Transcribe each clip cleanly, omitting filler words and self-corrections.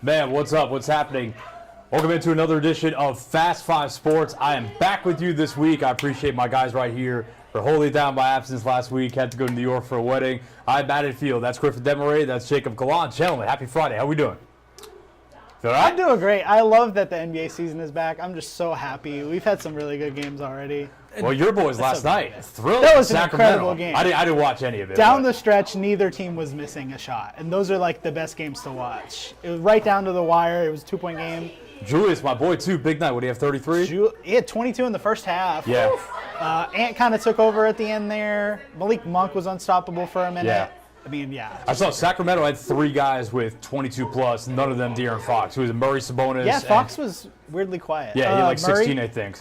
Man, what's up? What's happening? Welcome into another edition of Fast 5 Sports. I am back with you this week. I appreciate my guys right here for holding down my absence last week. Had to go to New York for a wedding. I'm batted field. That's Griffin Demaray. That's Jacob Gallant. Gentlemen, happy Friday. How we doing? All right? I'm doing great. I love that the NBA season is back. I'm just so happy. We've had some really good games already. Well, your boys last night. Thrilled. That was an Sacramento. incredible game. I didn't watch any of it. Down the stretch, neither team was missing a shot. And those are like the best games to watch. It was right down to the wire. It was a 2-point game. Julius, my boy, too. Big night. What do you have, 33? He had 22 in the first half. Yeah. Ant kind of took over at the end there. Malik Monk was unstoppable for a minute. Yeah. I mean, yeah. I saw Sacramento had 3 guys with 22 plus. None of them De'Aaron Fox. Who was Murray, Sabonis. Yeah, Fox was weirdly quiet. Yeah, he had like Murray, 16, I think.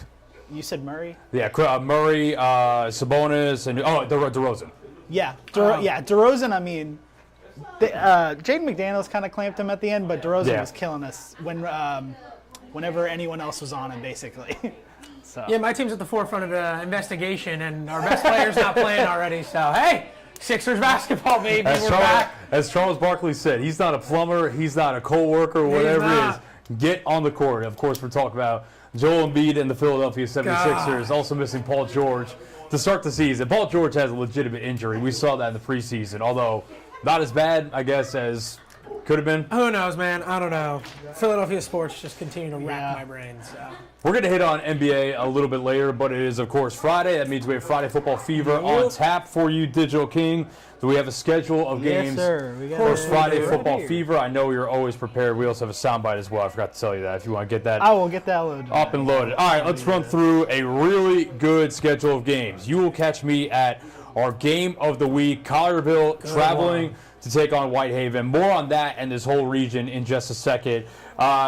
You said Murray? Yeah, Murray, Sabonis, and DeRozan. Yeah, DeRozan, I mean, Jaden McDaniels kind of clamped him at the end, but DeRozan was killing us whenever anyone else was on him, basically. So. Yeah, my team's at the forefront of the investigation, and our best player's not playing already, so hey, Sixers basketball, baby, we're back. As Charles Barkley said, he's not a plumber, he's not a co-worker, whatever it is. Get on the court. Of course, we're talking about Joel Embiid and the Philadelphia 76ers, also missing Paul George to start the season. Paul George has a legitimate injury. We saw that in the preseason, although not as bad, I guess, as could have been. Who knows, man? I don't know. Philadelphia sports just continue to rack my brain. So. We're going to hit on NBA a little bit later, but it is, of course, Friday. That means we have Friday Football Fever on tap for you, Digital King. Do we have a schedule of games for Friday Football Fever? I know you're always prepared. We also have a soundbite as well. I forgot to tell you that. If you want to get that, I will get that loaded. Up and loaded. All right, let's run through a really good schedule of games. You will catch me at our game of the week, Collierville traveling to take on Whitehaven. More on that and this whole region in just a second.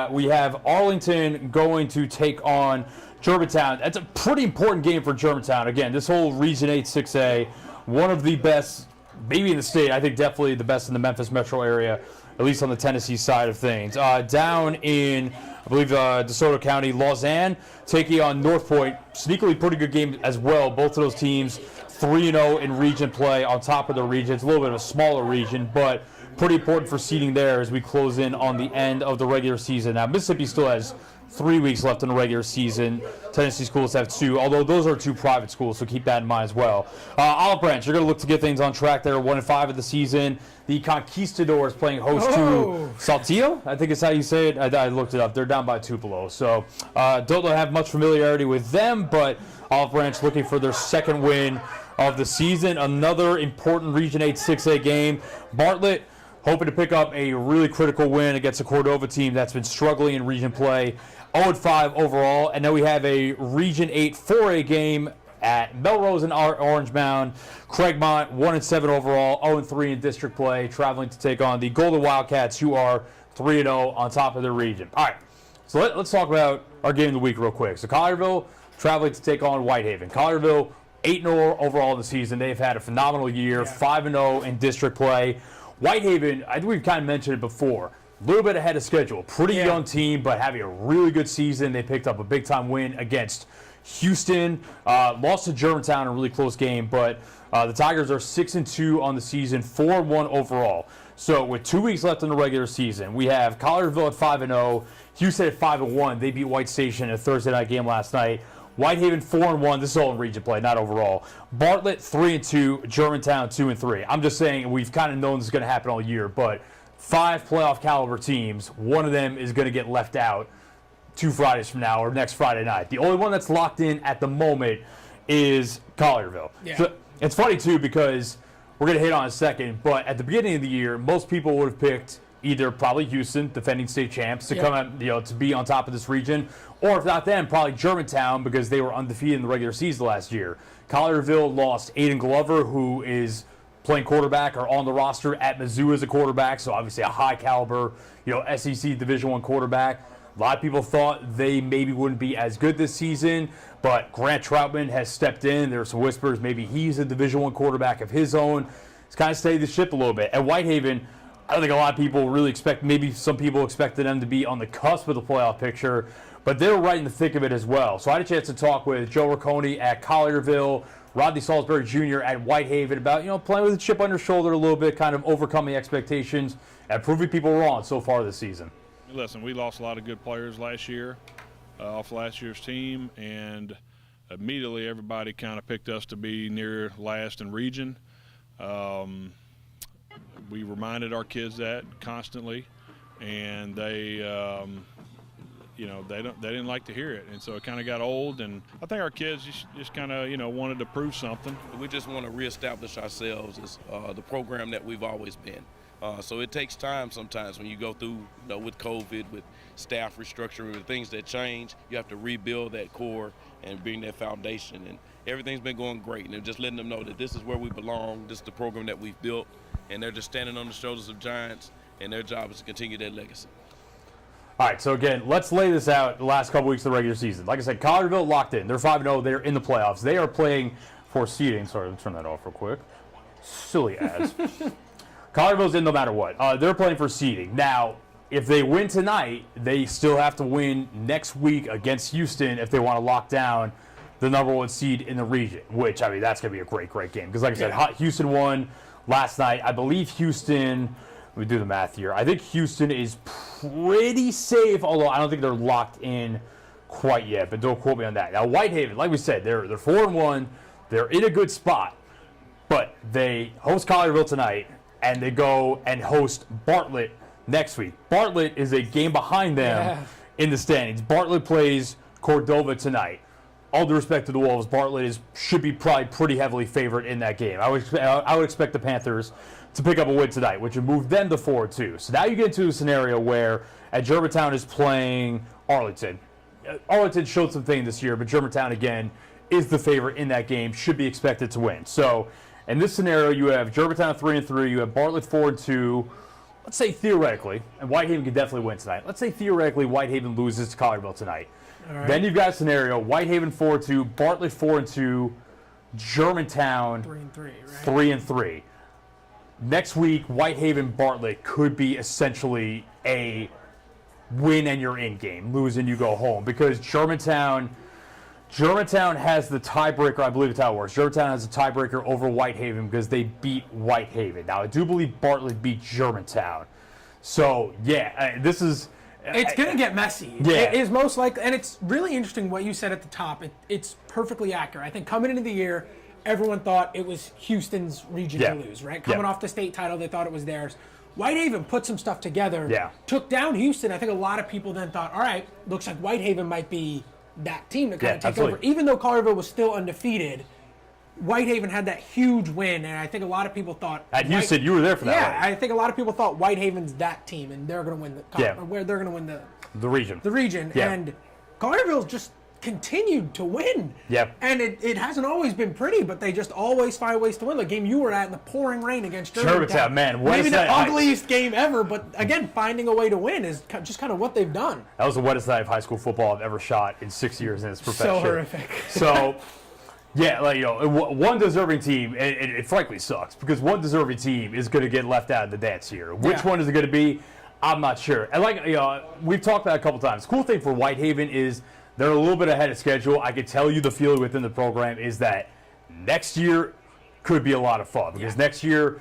We have Arlington going to take on Germantown. That's a pretty important game for Germantown. Again, this whole Region 8 6A, one of the best, maybe in the state. I think definitely the best in the Memphis metro area, at least on the Tennessee side of things. Down in, I believe, DeSoto County, Lausanne taking on North Point. Sneakily pretty good game as well. Both of those teams 3-0 in region play on top of the region. It's a little bit of a smaller region, but pretty important for seeding there as we close in on the end of the regular season. Now, Mississippi still has 3 weeks left in the regular season. Tennessee schools have 2, although those are 2 private schools, so keep that in mind as well. Olive Branch, you're going to look to get things on track there, 1-5 of the season. The Conquistadors playing host to Saltillo, I think is how you say it. I looked it up. They're down by Tupelo. So don't have much familiarity with them, but Olive Branch looking for their second win of the season. Another important Region 8 6A game. Bartlett hoping to pick up a really critical win against a Cordova team that's been struggling in region play. 0-5 overall. And then we have a Region 8 4A game at Melrose and Orange Mound. Craigmont 1-7 overall, 0-3 in district play, traveling to take on the Golden Wildcats, who are 3-0 on top of their region. All right, so let's talk about our game of the week real quick. So Collierville traveling to take on Whitehaven. Collierville 8-0 overall in the season. They've had a phenomenal year, 5-0 in district play. Whitehaven, I think we've kind of mentioned it before, a little bit ahead of schedule. Pretty young team, but having a really good season. They picked up a big-time win against Houston. Lost to Germantown in a really close game, but the Tigers are 6-2 on the season, 4-1 overall. So with 2 weeks left in the regular season, we have Collierville at 5-0, Houston at 5-1. They beat White Station in a Thursday night game last night. Whitehaven 4-1. This is all in region play, not overall. Bartlett 3-2. Germantown 2-3. I'm just saying we've kind of known this is going to happen all year, but 5 playoff caliber teams, one of them is going to get left out 2 Fridays from now or next Friday night. The only one that's locked in at the moment is Collierville. Yeah. So it's funny too because we're going to hit on in a second, but at the beginning of the year, most people would have picked either probably Houston, defending state champs, to come out, to be on top of this region, or if not them, probably Germantown because they were undefeated in the regular season last year. Collierville lost Aiden Glover, who is playing quarterback or on the roster at Mizzou as a quarterback, so obviously a high caliber, SEC Division I quarterback. A lot of people thought they maybe wouldn't be as good this season, but Grant Troutman has stepped in. There were some whispers maybe he's a Division I quarterback of his own. He's kind of steadied the ship a little bit. At Whitehaven, I don't think a lot of people really expect, maybe some people expected them to be on the cusp of the playoff picture, but they were right in the thick of it as well. So I had a chance to talk with Joe Riccone at Collierville, Rodney Salisbury Jr. at Whitehaven about, playing with a chip on your shoulder a little bit, kind of overcoming expectations and proving people wrong so far this season. Listen, we lost a lot of good players last year off last year's team, and immediately everybody kind of picked us to be near last in region. We reminded our kids that constantly, and they didn't like to hear it, and so it kind of got old. And I think our kids just kind of wanted to prove something. We just want to reestablish ourselves as the program that we've always been. So it takes time sometimes when you go through, with COVID, with staff restructuring, with things that change. You have to rebuild that core and bring that foundation. And everything's been going great. And just letting them know that this is where we belong. This is the program that we've built. And they're just standing on the shoulders of giants. And their job is to continue that legacy. All right, so again, let's lay this out the last couple weeks of the regular season. Like I said, Collierville locked in. They're 5-0. They're in the playoffs. They are playing for seeding. Sorry, let me turn that off real quick. Silly ads. Collierville's in no matter what. They're playing for seeding. Now, if they win tonight, they still have to win next week against Houston if they want to lock down the number one seed in the region, which, I mean, that's going to be a great, great game. Because, like I said, Houston won last night. I believe Houston, let me do the math here. I think Houston is pretty safe, although I don't think they're locked in quite yet, but don't quote me on that. Now, Whitehaven, like we said, they're 4-1. They're in a good spot, but they host Collierville tonight, and they go and host Bartlett next week. Bartlett is a game behind them in the standings. Bartlett plays Cordova tonight. All due respect to the Wolves, Bartlett should be probably pretty heavily favored in that game. I would expect the Panthers to pick up a win tonight, which would move them to 4-2. So now you get into a scenario where Germantown is playing Arlington. Arlington showed some things this year, but Germantown, again, is the favorite in that game, should be expected to win. So in this scenario, you have Germantown 3-3, you have Bartlett 4-2. Let's say theoretically, and Whitehaven could definitely win tonight. Let's say theoretically Whitehaven loses to Collierville tonight. Right. Then you've got a scenario: Whitehaven 4-2, Bartlett 4-2, Germantown 3-3. Next week, Whitehaven Bartlett could be essentially a win and you're in game. Lose and you go home, because Germantown has the tiebreaker. I believe it's how it works. Germantown has a tiebreaker over Whitehaven because they beat Whitehaven. Now, I do believe Bartlett beat Germantown. So, yeah, this is... It's going to get messy. Yeah. It is most likely, and it's really interesting what you said at the top. It's perfectly accurate. I think coming into the year, everyone thought it was Houston's region to lose, right? Coming off the state title, they thought it was theirs. Whitehaven put some stuff together, took down Houston. I think a lot of people then thought, all right, looks like Whitehaven might be that team to kind of take over. Even though Collierville was still undefeated, Whitehaven had that huge win, and I think a lot of people thought... At Houston, you were there for that. Yeah, right? I think a lot of people thought Whitehaven's that team, and they're going to win where they're going to win the region. The region, and Collierville's just continued to win. Yep. And it hasn't always been pretty, but they just always find ways to win. The game you were at in the pouring rain against Germantown. Man. Maybe the ugliest game ever, but again, finding a way to win is just kind of what they've done. That was the wettest night of high school football I've ever shot in 6 years in this profession. So horrific. So, yeah, one deserving team, it frankly sucks, because one deserving team is going to get left out of the dance here. Which one is it going to be? I'm not sure. And we've talked about it a couple times. The cool thing for Whitehaven is they're a little bit ahead of schedule. I can tell you the feeling within the program is that next year could be a lot of fun, because next year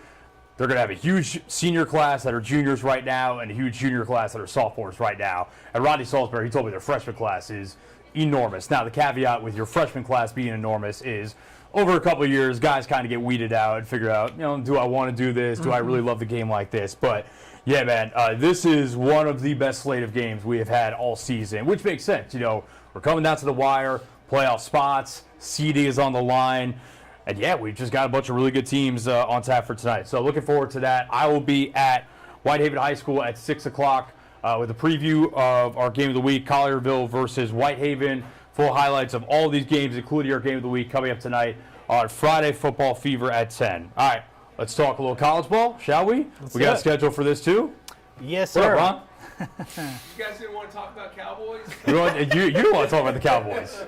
they're going to have a huge senior class that are juniors right now and a huge junior class that are sophomores right now. And Rodney Salisbury, he told me their freshman class is enormous. Now, the caveat with your freshman class being enormous is over a couple of years, guys kind of get weeded out and figure out, do I want to do this? Do I really love the game like this? But yeah, man, this is one of the best slate of games we have had all season, which makes sense. We're coming down to the wire, playoff spots, seeding is on the line. And yeah, we've just got a bunch of really good teams on tap for tonight. So looking forward to that. I will be at Whitehaven High School at 6 o'clock with a preview of our game of the week, Collierville versus Whitehaven. Full highlights of all these games, including our game of the week, coming up tonight on Friday Football Fever at 10. All right, let's talk a little college ball, shall we? We got a schedule for this too? Yes, sir. What up, Ron? You guys didn't want to talk about Cowboys? You don't want to talk about the Cowboys.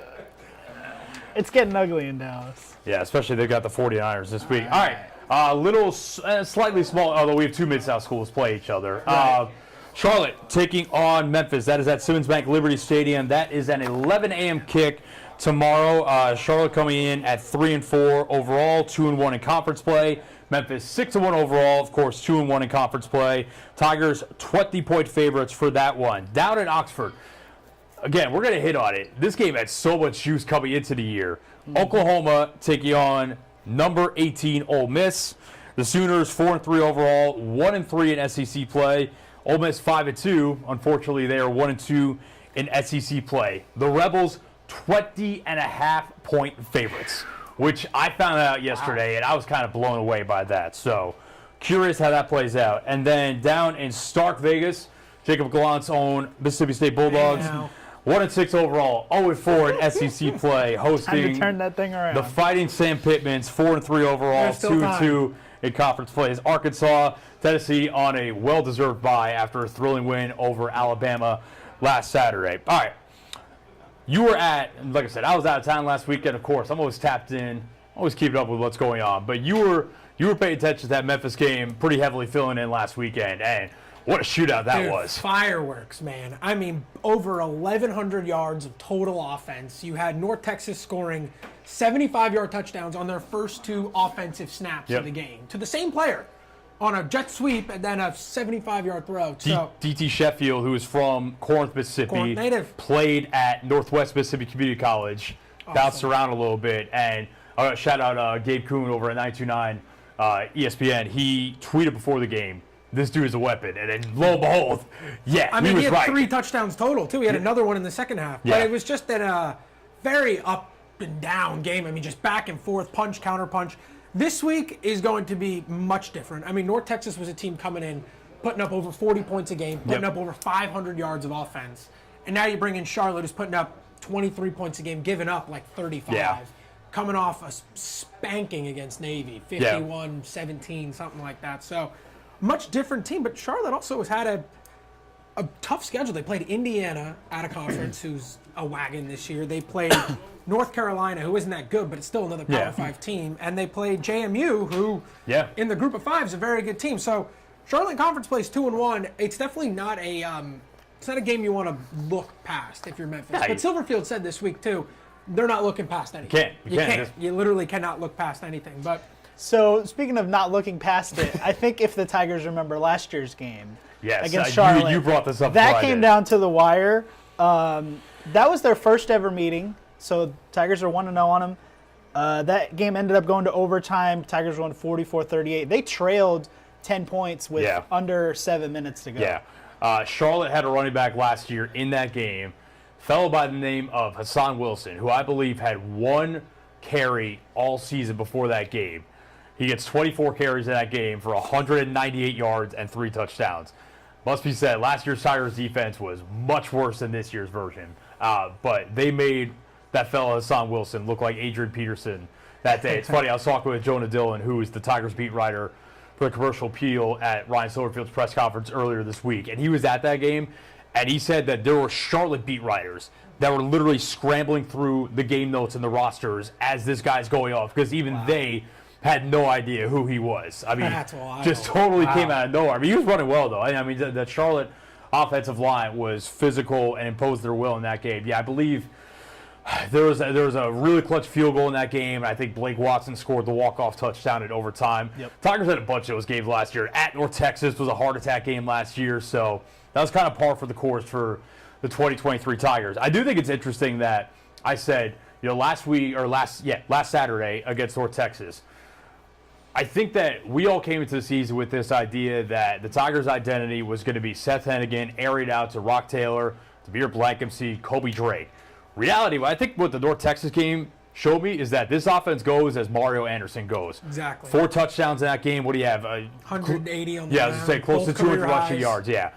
It's getting ugly in Dallas. Yeah, especially they've got the 49ers this week. All right, little, slightly small, although we have two Mid-South schools play each other. Right. Charlotte taking on Memphis. That is at Simmons Bank Liberty Stadium. That is an 11 a.m. kick tomorrow. Charlotte coming in at 3-4 overall, 2-1 in conference play. Memphis 6-1 overall, of course 2-1 in conference play. Tigers 20-point favorites for that one. Down in Oxford, again, we're going to hit on it. This game had so much juice coming into the year. Oklahoma taking on number 18 Ole Miss. The Sooners 4-3 overall, 1-3 in SEC play. Ole Miss 5-2. Unfortunately, they are 1-2 in SEC play. The Rebels 20.5-point favorites, which I found out yesterday, and I was kind of blown away by that. So curious how that plays out. And then down in Stark Vegas, Jacob Gallant's own Mississippi State Bulldogs. 1-6 overall, 0-4 in SEC play, hosting Time to turn that thing around. the Fighting Sam Pittmans, 4-3 overall, 2-2 in conference plays. Arkansas, Tennessee on a well-deserved bye after a thrilling win over Alabama last Saturday. All right, you were at, like I said, I was out of town last weekend. Of course, I'm always tapped in, always keeping up with what's going on. But you were paying attention to that Memphis game, pretty heavily filling in last weekend, and what a shootout that was. Fireworks, man. I mean, over 1,100 yards of total offense. You had North Texas scoring 75-yard touchdowns on their first 2 offensive snaps of the game to the same player on a jet sweep and then a 75-yard throw. So DT Sheffield, who is from Corinth, Mississippi, Corinth native, played at Northwest Mississippi Community College, bounced around a little bit, and shout out Gabe Kuhn over at 929 ESPN. He tweeted before the game, this dude is a weapon. And then, lo and behold, I mean, he was had right. 3 touchdowns total, too. He had another one in the second half. Yeah. But it was just a very up and down game. I mean, just back and forth, punch, counter punch. This week is going to be much different. I mean, North Texas was a team coming in, putting up over 40 points a game, putting up over 500 yards of offense. And now you bring in Charlotte, who's putting up 23 points a game, giving up like 35. Yeah. Coming off a spanking against Navy, 51-17, something like that. So, much different team, but Charlotte also has had a tough schedule. They played Indiana out of conference, who's a wagon this year. They played North Carolina, who isn't that good, but it's still another Power 5 team. And they played JMU, who in the group of 5 is a very good team. So Charlotte Conference plays 2-1. It's definitely not it's not a game you want to look past if you're Memphis. But Silverfield said this week too, they're not looking past anything. You can't. You literally cannot look past anything. But so, speaking of not looking past it, I think if the Tigers remember last year's game against you Charlotte, brought this up. That came down to the wire. That was their first ever meeting, so Tigers are 1-0 on them. That game ended up going to overtime. Tigers won 44-38. They trailed 10 points with under 7 minutes to go. Yeah. Charlotte had a running back last year in that game, fellow by the name of Hassan Wilson, who I believe had 1 carry all season before that game. He gets 24 carries in that game for 198 yards and 3 touchdowns. Must be said, last year's Tigers defense was much worse than this year's version. But they made that fellow Hassan Wilson look like Adrian Peterson that day. It's funny, I was talking with Jonah Dillon, who is the Tigers beat writer for the Commercial Appeal at Ryan Silverfield's press conference earlier this week. And he was at that game, and he said that there were Charlotte beat writers that were literally scrambling through the game notes and the rosters as this guy's going off, because even they had no idea who he was. I mean, just totally came out of nowhere. I mean, he was running well, though. I mean, the Charlotte offensive line was physical and imposed their will in that game. Yeah, I believe there was a really clutch field goal in that game. I think Blake Watson scored the walk-off touchdown at overtime. Tigers had a bunch of those games last year. At North Texas was a heart attack game last year, so that was kind of par for the course for the 2023 Tigers. I do think it's interesting that I said, last Saturday against North Texas, I think that we all came into the season with this idea that the Tigers' identity was going to be Seth Hennigan, aired out to Rock Taylor, to Beer Blankenship, Kobe Drake. Reality, I think what the North Texas game showed me is that this offense goes as Mario Anderson goes. Exactly. 4 touchdowns in that game. What do you have? 180 on the I was going to say close to 200 rushing yards. Yeah.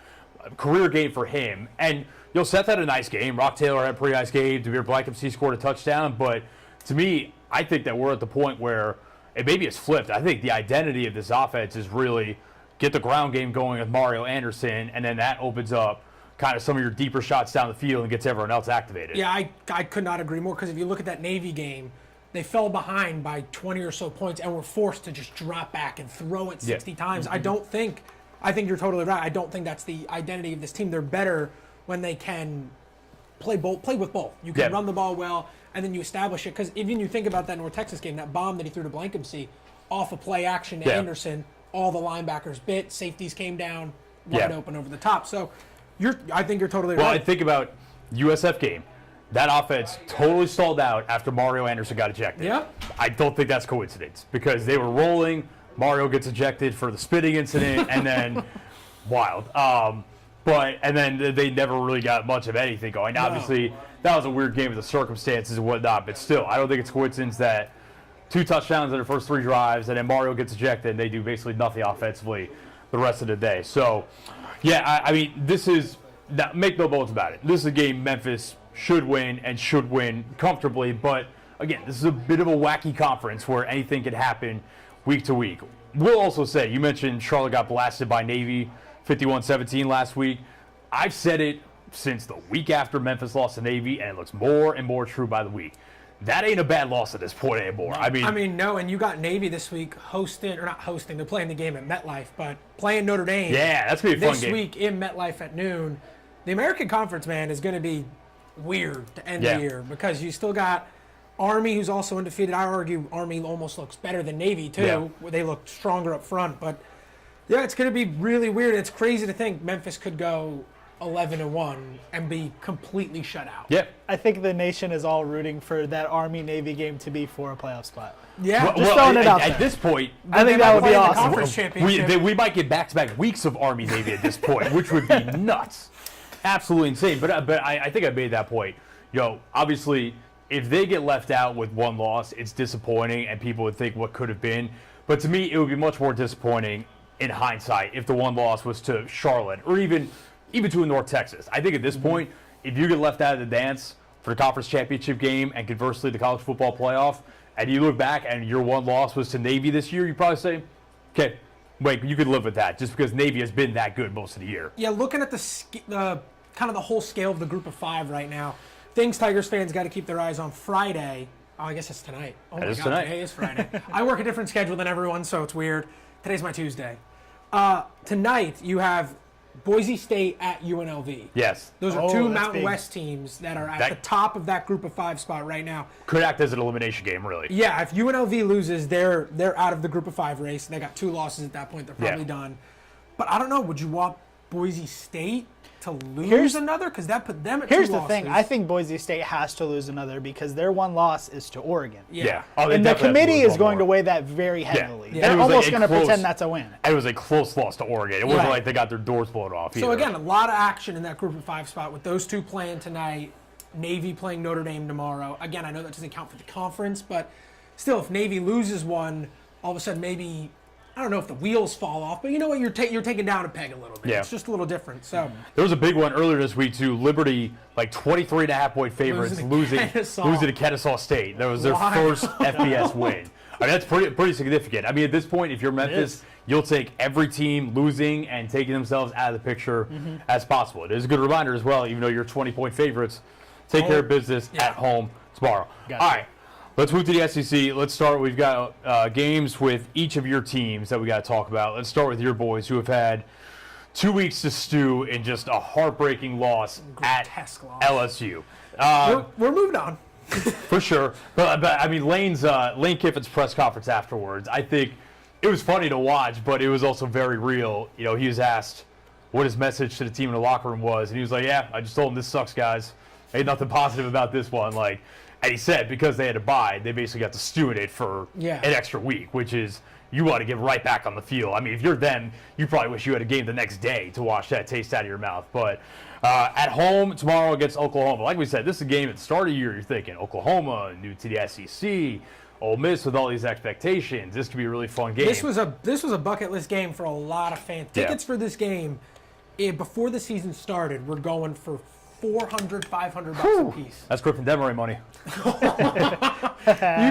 Career game for him. And, Seth had a nice game. Rock Taylor had a pretty nice game. Devere Blankenship scored a touchdown. But to me, I think that we're at the point where it maybe it's flipped. I think the identity of this offense is really get the ground game going with Mario Anderson, and then that opens up kind of some of your deeper shots down the field and gets everyone else activated. Yeah, I could not agree more, because if you look at that Navy game, they fell behind by 20 or so points and were forced to just drop back and throw it 60 times. Mm-hmm. I think you're totally right. I don't think that's the identity of this team. They're better when they can play with both. You can run the ball well, and then you establish it. Because even you think about that North Texas game, that bomb that he threw to Blankenship, off of play action to Anderson. All the linebackers bit, safeties came down, wide open over the top. So I think you're totally right. Well, I think about USF game. That offense totally stalled out after Mario Anderson got ejected. Yep. I don't think that's coincidence because they were rolling. Mario gets ejected for the spitting incident, and then wild. And then they never really got much of anything going. Now, obviously, that was a weird game with the circumstances and whatnot, but still, I don't think it's coincidence that 2 touchdowns in their first 3 drives, and then Mario gets ejected, and they do basically nothing offensively the rest of the day. So, yeah, I mean, this is – make no bones about it. This is a game Memphis should win and should win comfortably, but, again, this is a bit of a wacky conference where anything can happen week to week. We'll also say, you mentioned Charlotte got blasted by Navy 51-17 last week. I've said it since the week after Memphis lost to Navy, and it looks more and more true by the week. That ain't a bad loss at this point anymore. I mean, no, and you got Navy this week not hosting, they're playing the game at MetLife, but playing Notre Dame. Yeah, that's going to be a fun game. This week in MetLife at noon. The American Conference, man, is going to be weird to end the year because you still got Army, who's also undefeated. I argue Army almost looks better than Navy, too. Yeah. They look stronger up front. But, yeah, it's going to be really weird. It's crazy to think Memphis could go 11-1 and be completely shut out. Yeah. I think the nation is all rooting for that Army-Navy game to be for a playoff spot. Yeah. Just throwing it out there. At this point, I think that would be awesome. Conference championship. We might get back-to-back weeks of Army-Navy at this point, which would be nuts. Absolutely insane. But I think I made that point. Obviously, if they get left out with 1 loss, it's disappointing, and people would think what could have been. But to me, it would be much more disappointing in hindsight if the 1 loss was to Charlotte or even to North Texas. I think at this point, if you get left out of the dance for the conference championship game and conversely the college football playoff, and you look back and your 1 loss was to Navy this year, you probably say, okay, wait, you could live with that just because Navy has been that good most of the year. Yeah, looking at the kind of the whole scale of the group of 5 right now, things Tigers fans got to keep their eyes on Friday. Oh, I guess it's tonight. Oh, my God, tonight. Today is Friday. I work a different schedule than everyone, so it's weird. Today's my Tuesday. Tonight, you have Boise State at UNLV. Yes. Those are 2 Mountain West teams that are at the top of that group of 5 spot right now. Could act as an elimination game, really. Yeah, if UNLV loses, they're out of the group of 5 race. They got 2 losses at that point. They're probably done. But I don't know. Would you want Boise State to lose another? Because that put them at 2 losses. Here's the thing. I think Boise State has to lose another because their 1 loss is to Oregon. Yeah. And the committee is going to weigh that very heavily. Yeah. They're almost going to pretend that's a win. It was a close loss to Oregon. It wasn't like they got their doors blown off either. So, again, a lot of action in that group of 5 spot with those 2 playing tonight, Navy playing Notre Dame tomorrow. Again, I know that doesn't count for the conference, but still, if Navy loses one, all of a sudden maybe – I don't know if the wheels fall off, but you know what? You're taking down a peg a little bit. Yeah. It's just a little different. So there was a big one earlier this week too. Liberty, like 23.5-point favorites, losing to Kennesaw State. That was their first FBS win. I mean, that's pretty significant. I mean, at this point, if you're Memphis, you'll take every team losing and taking themselves out of the picture as possible. It is a good reminder as well, even though you're 20-point favorites, take care of business at home tomorrow. All right. Let's move to the SEC. Let's start. We've got games with each of your teams that we got to talk about. Let's start with your boys who have had 2 weeks to stew in just a heartbreaking loss at LSU. We're moving on. For sure. But I mean, Lane Kiffin's press conference afterwards, I think it was funny to watch, but it was also very real. He was asked what his message to the team in the locker room was, and he was like, yeah, I just told them this sucks, guys. Ain't nothing positive about this one. And he said because they had to bye, they basically got to stew in it for an extra week, which is you want to get right back on the field. I mean, if you're them, you probably wish you had a game the next day to wash that taste out of your mouth. But at home tomorrow against Oklahoma, like we said, this is a game at the start of the year. You're thinking Oklahoma, new to the SEC, Ole Miss with all these expectations. This could be a really fun game. This was a bucket list game for a lot of fans. Tickets for this game, before the season started, were going for $400, $500 a piece. That's Griffin Demery money. You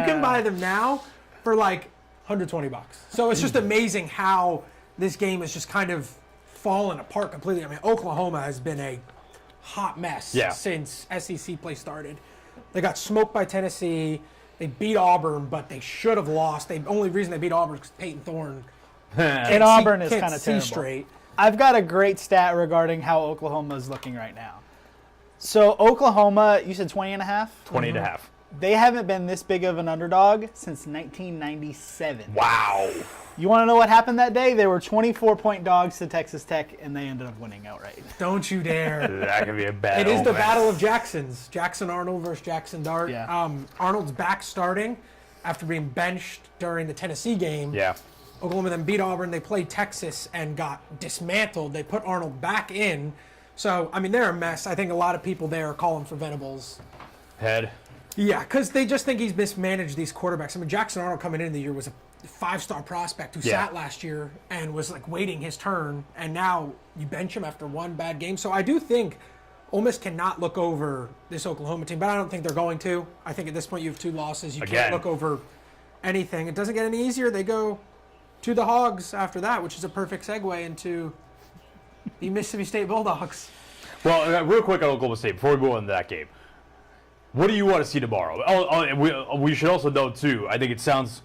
can buy them now for like $120. So it's just amazing how this game has just kind of fallen apart completely. I mean, Oklahoma has been a hot mess since SEC play started. They got smoked by Tennessee. They beat Auburn, but they should have lost. The only reason they beat Auburn is because Peyton Thorne and Auburn is kind of terrible. Straight. I've got a great stat regarding how Oklahoma is looking right now. So Oklahoma, you said 20.5? 20.5. They haven't been this big of an underdog since 1997. Wow. You want to know what happened that day? They were 24-point dogs to Texas Tech, and they ended up winning outright. Don't you dare. That could be a bad It is the omen. battle of Jacksons. Jackson Arnold versus Jackson Dart. Yeah. Arnold's back starting after being benched during the Tennessee game. Yeah. Oklahoma then beat Auburn. They played Texas and got dismantled. They put Arnold back in. So, I mean, they're a mess. I think a lot of people there are calling for Venables. Head. Yeah, because they just think he's mismanaged these quarterbacks. I mean, Jackson Arnold coming in the year was a 5-star prospect who sat last year and was like waiting his turn, and now you bench him after one bad game. So I do think Ole Miss cannot look over this Oklahoma team, but I don't think they're going to. I think at this point you have 2 losses. You can't look over anything. It doesn't get any easier. They go to the Hogs after that, which is a perfect segue into the Mississippi State Bulldogs. Well, real quick on Oklahoma State, before we go into that game, what do you want to see tomorrow? We should also note, too, I think it sounds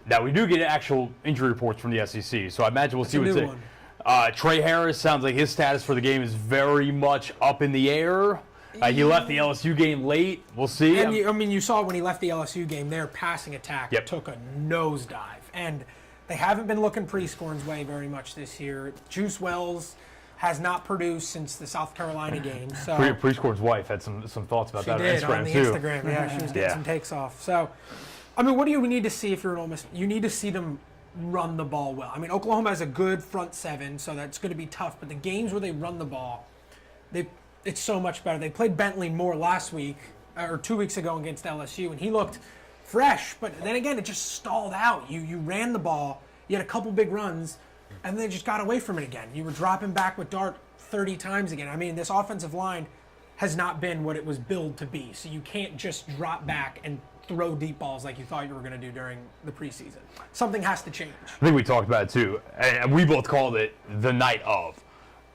that we do get actual injury reports from the SEC, so I imagine we'll see what's in. Trey Harris sounds like his status for the game is very much up in the air. He left the LSU game late. We'll see. And you saw when he left the LSU game, their passing attack took a nosedive. And they haven't been looking Prescorn's way very much this year. Juice Wells has not produced since the South Carolina game. So Prescorn's wife had some thoughts about that on Instagram, on the too. Instagram. Yeah, she was getting some takes off. So, I mean, what do you need to see if you're an Ole Miss? You need to see them run the ball well. I mean, Oklahoma has a good front seven, so that's going to be tough. But the games where they run the ball, it's so much better. They played Bentley more last week, or 2 weeks ago against LSU, and he looked fresh. But then again, it just stalled out. You ran the ball, you had a couple big runs, and then just got away from it again. You were dropping back with Dart 30 times again. I mean, this offensive line has not been what it was billed to be. So you can't just drop back and throw deep balls like you thought you were going to do during the preseason. Something has to change. I think we talked about it, too, and we both called it the night of.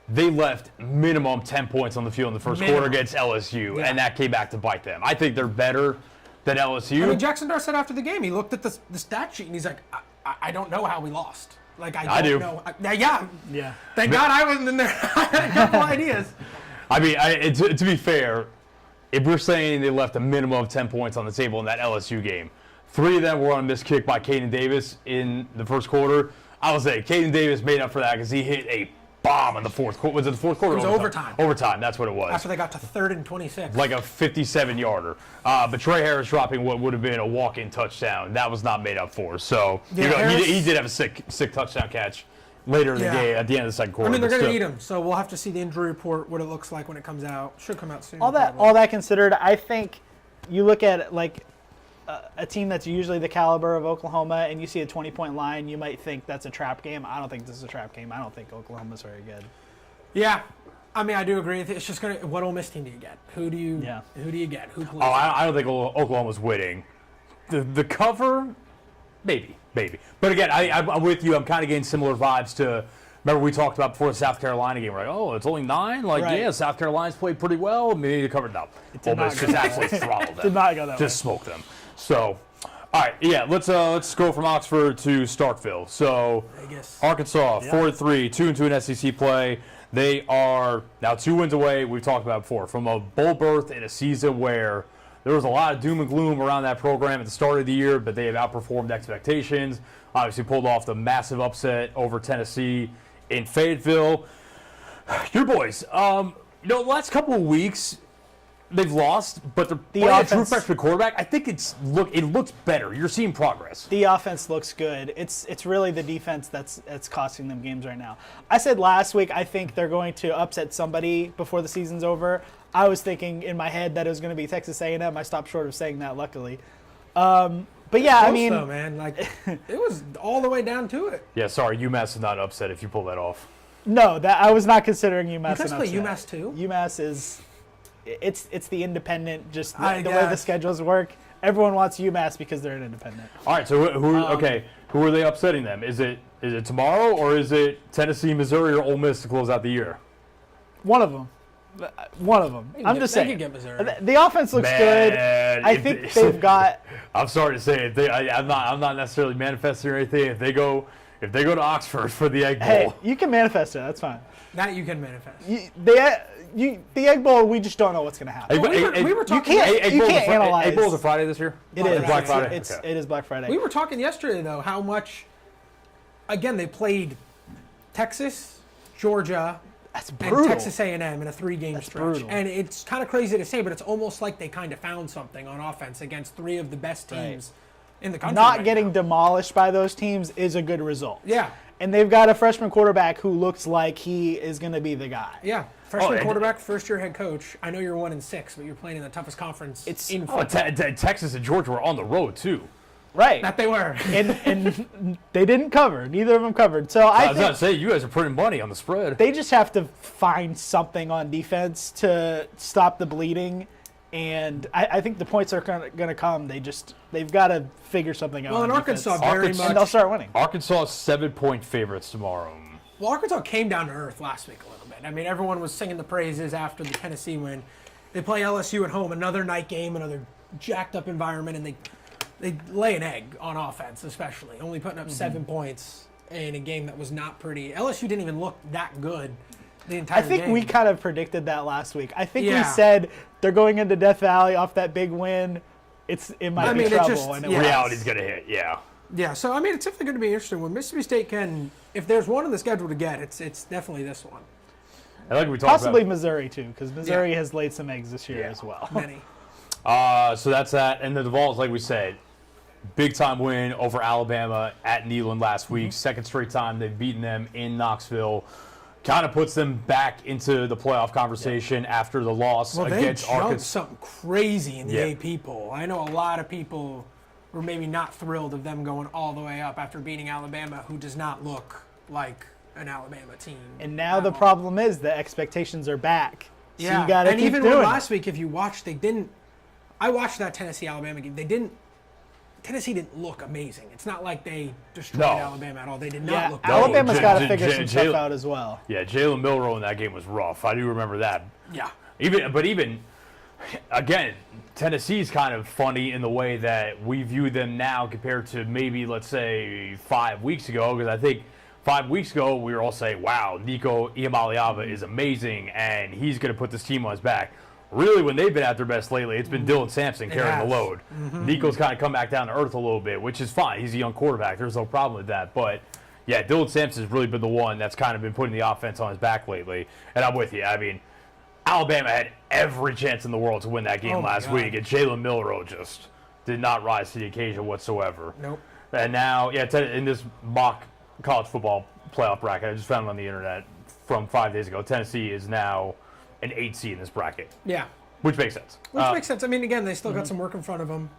They left minimum 10 points on the field in the first quarter against LSU, and that came back to bite them. I think they're better than LSU. I mean, Jackson Dart said after the game, he looked at the stat sheet, and he's like, I don't know how we lost. Like, I don't know. Yeah. Thank God I wasn't in there. I had a couple ideas. I mean, to be fair, if we're saying they left a minimum of 10 points on the table in that LSU game, 3 of them were on a missed kick by Caden Davis in the first quarter. I would say Caden Davis made up for that because he hit a bomb in the fourth quarter. Was it the fourth quarter? It was overtime. Overtime, that's what it was. After they got to 3rd and 26. Like a 57-yarder. But Trey Harris dropping what would have been a walk-in touchdown, that was not made up for. So he did have a sick touchdown catch later in the game at the end of the second quarter. I mean, they're going to need him, so we'll have to see the injury report, what it looks like when it comes out. Should come out soon. All that considered, I think you look at like a team that's usually the caliber of Oklahoma, and you see a 20-point line, you might think that's a trap game. I don't think this is a trap game. I don't think Oklahoma's very good. Yeah, I mean, I do agree. It's just gonna. What Ole Miss team do you get? Who do you get? Who plays? I don't think Oklahoma's winning. The cover, maybe. But again, I'm with you. I'm kind of getting similar vibes to. Remember we talked about before the South Carolina game. We're like, oh, it's only 9. Like, yeah, South Carolina's played pretty well. Maybe the cover. No, Ole Miss just absolutely throttled them. Did not go that way. Just smoked them. So, all right, yeah, let's go from Oxford to Starkville. So, Arkansas 4-3, 2-2 in SEC play. They are now 2 wins away. We've talked about before from a bowl berth in a season where there was a lot of doom and gloom around that program at the start of the year, but they have outperformed expectations. Obviously, pulled off the massive upset over Tennessee in Fayetteville. Your boys, the last couple of weeks. They've lost, but they're playing a true freshman quarterback. I think it looks better. You're seeing progress. The offense looks good. It's really the defense that's costing them games right now. I said last week I think they're going to upset somebody before the season's over. I was thinking in my head that it was going to be Texas A&M. I stopped short of saying that, luckily. But yeah, I mean, man, like it was all the way down to it. Yeah, sorry, UMass is not upset if you pull that off. No, that I was not considering UMass. You guys play UMass too. UMass is. It's the independent, just the way the schedules work. Everyone wants UMass because they're an independent. All right, so who are they upsetting them? Is it tomorrow or is it Tennessee, Missouri, or Ole Miss to close out the year? One of them. I'm just saying. They can get Missouri. The offense looks good. I think they've got. I'm sorry to say it. I'm not necessarily manifesting or anything. If they go to Oxford for the Egg Bowl, hey, you can manifest it. That's fine. That you can manifest. The Egg Bowl, we just don't know what's going to happen. We were talking. You can't analyze. Egg Bowl's a Friday this year? It is. Black Friday? It is Black Friday. We were talking yesterday, though, how much, again, they played Texas, Georgia, That's and brutal. Texas A&M in a 3-game stretch. brutal. And it's kind of crazy to say, but it's almost like they kind of found something on offense against 3 of the best teams in the country. Not right getting now. demolished by those teams is a good result. Yeah. And they've got a freshman quarterback who looks like he is going to be the guy. Yeah. Freshman and- quarterback, first-year head coach. I know you're 1-6, but you're playing in the toughest conference in Oh, football. Texas and Georgia were on the road, too. Right. That they were. and they didn't cover. Neither of them covered. So I I was about think to say, you guys are putting money on the spread. they just have to find something on defense to stop the bleeding. And I think the points are going to come. They've got to figure something out. Well, in on Arkansas, defense. very Arkansas- much. And they'll start winning. Arkansas is 7-point favorites tomorrow. Well, Arkansas came down to earth last week a little bit. I mean, everyone was singing the praises after the Tennessee win. They play LSU at home, another night game, another jacked up environment, and they lay an egg on offense, especially. Only putting up 7 points in a game that was not pretty. LSU didn't even look that good the entire I think game. we kind of predicted that last week. I think we Yeah. said they're going into Death Valley off that big win. It might be mean, it trouble. just- and it yeah. was. Reality's going to hit, yeah. Yeah, so, I mean, it's definitely going to be interesting. When Mississippi State can, if there's one in the schedule to get, it's definitely this one. I like we talked Possibly about. Missouri, too, because Missouri has laid some eggs this year as well. Many. So that's that. And the Vols, like we said, big-time win over Alabama at Neyland last week. Second straight time they've beaten them in Knoxville. Kind of puts them back into the playoff conversation after the loss Well, they against jumped Arkansas. something crazy in the Yeah. AP poll. I know a lot of people were maybe not thrilled of them going all the way up after beating Alabama, who does not look like an Alabama team. And now the at all. problem is the expectations are back. So Yeah, you got to and keep even doing when it. last week, if you watched, they didn't. I watched that Tennessee-Alabama game. Tennessee didn't look amazing. It's not like they destroyed No. Alabama at all. They did not Yeah, look. Alabama's J- got to J- figure J- some J- stuff out as well. Yeah, Jalen Milroe in that game was rough. I do remember that. Yeah. Even again, Tennessee's kind of funny in the way that we view them now compared to maybe, let's say, 5 weeks ago. Because I think 5 weeks ago we were all saying, "Wow, Nico Iamaleava is amazing, and he's going to put this team on his back." Really, when they've been at their best lately, it's been Dylan Sampson carrying has. the load. Nico's kind of come back down to earth a little bit, which is fine. He's a young quarterback. There's no problem with that. But yeah, Dylan Sampson's really been the one that's kind of been putting the offense on his back lately. And I'm with you. I mean, Alabama had every chance in the world to win that game Oh my last God. week, and Jalen Milroe just did not rise to the occasion whatsoever. Nope. And now, in this mock college football playoff bracket, I just found it on the internet from 5 days ago, Tennessee is now an 8 seed in this bracket, Yeah. which makes sense. Which makes sense. I mean, again, they still got some work in front of them.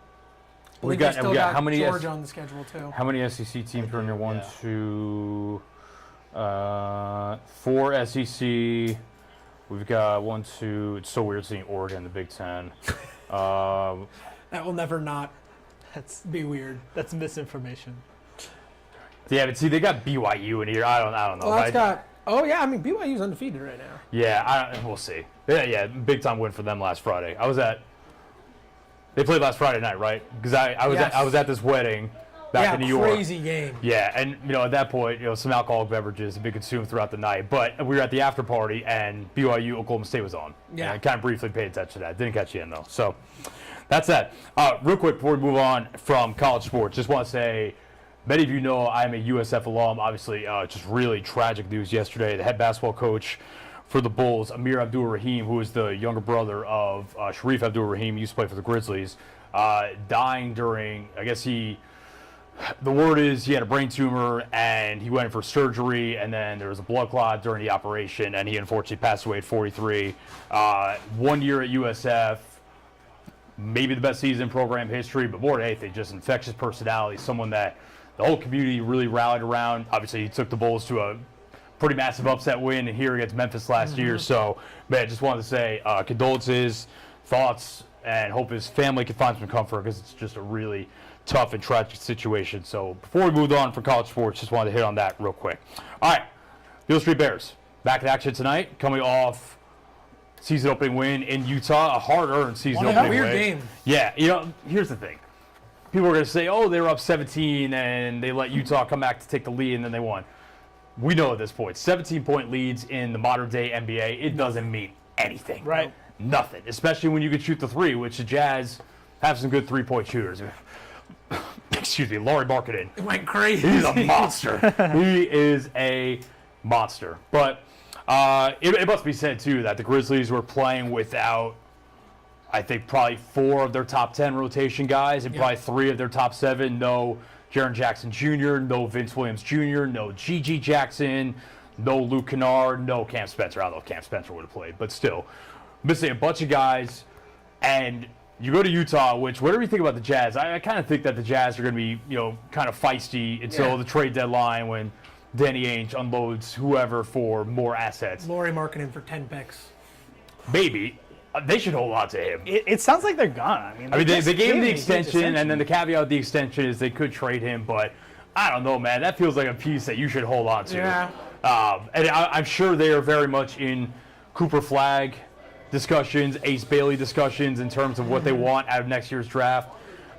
We They got still got how many Georgia on the schedule too. How many SEC teams are in there? One, Yeah. two, 4 SEC. We've got 1, 2. It's so weird seeing Oregon in the Big Ten. That will never not That's be weird. misinformation. Yeah, but see, they got BYU in here. I don't know. Well, that's I- got. Oh yeah, I mean BYU's undefeated right now. Yeah, we'll see. Yeah, big time win for them last Friday. They played last Friday night, right? Because I was at this wedding back in New York. Crazy game. Yeah, and at that point, some alcoholic beverages have been consumed throughout the night. But we were at the after party, and BYU Oklahoma State was on. Yeah. And I kind of briefly paid attention to that. Didn't catch you in though. So that's that. Real quick before we move on from college sports, just want to say, many of you know I'm a USF alum. Obviously, just really tragic news yesterday. The head basketball coach for the Bulls, Amir Abdul-Rahim, who is the younger brother of Sharif Abdul-Rahim, used to play for the Grizzlies, dying during, the word is he had a brain tumor and he went in for surgery, and then there was a blood clot during the operation, and he unfortunately passed away at 43. 1 year at USF, maybe the best season in program history, but more than anything, just infectious personality, someone that the whole community really rallied around. Obviously, he took the Bulls to a pretty massive upset win here against Memphis last year. So, man, just wanted to say condolences, thoughts, and hope his family can find some comfort because it's just a really tough and tragic situation. So, before we move on from college sports, just wanted to hit on that real quick. All right, the Hill Street Bears back in action tonight, coming off season opening win in Utah, a hard-earned season What a opening weird win. game. Yeah, here's the thing. People are going to say, oh, they were up 17 and they let Utah come back to take the lead and then they won. we know at this point, 17-point leads in the modern-day NBA, it doesn't mean anything. Right. Nothing, especially when you can shoot the three, which the Jazz have some good three-point shooters. Excuse me, Lauri Markkanen. It went crazy. He's a monster. He is a monster. But it must be said, too, that the Grizzlies were playing without, I think, probably 4 of their top 10 rotation guys and probably 3 of their top 7. No Jaren Jackson Jr., no Vince Williams Jr., no G.G. Jackson, no Luke Kennard, no Cam Spencer. I don't know if Cam Spencer would have played, but still. Missing a bunch of guys. And you go to Utah, which, whatever you think about the Jazz, I kind of think that the Jazz are going to be, kind of feisty until the trade deadline when Danny Ainge unloads whoever for more assets. Lauri Markkanen for 10 picks. Maybe. They should hold on to him. It sounds like they're gone. They gave him the extension, and then the caveat of the extension is they could trade him, but I don't know, man. That feels like a piece that you should hold on to. Yeah. And I'm sure they are very much in Cooper Flagg discussions, Ace Bailey discussions in terms of what they want out of next year's draft.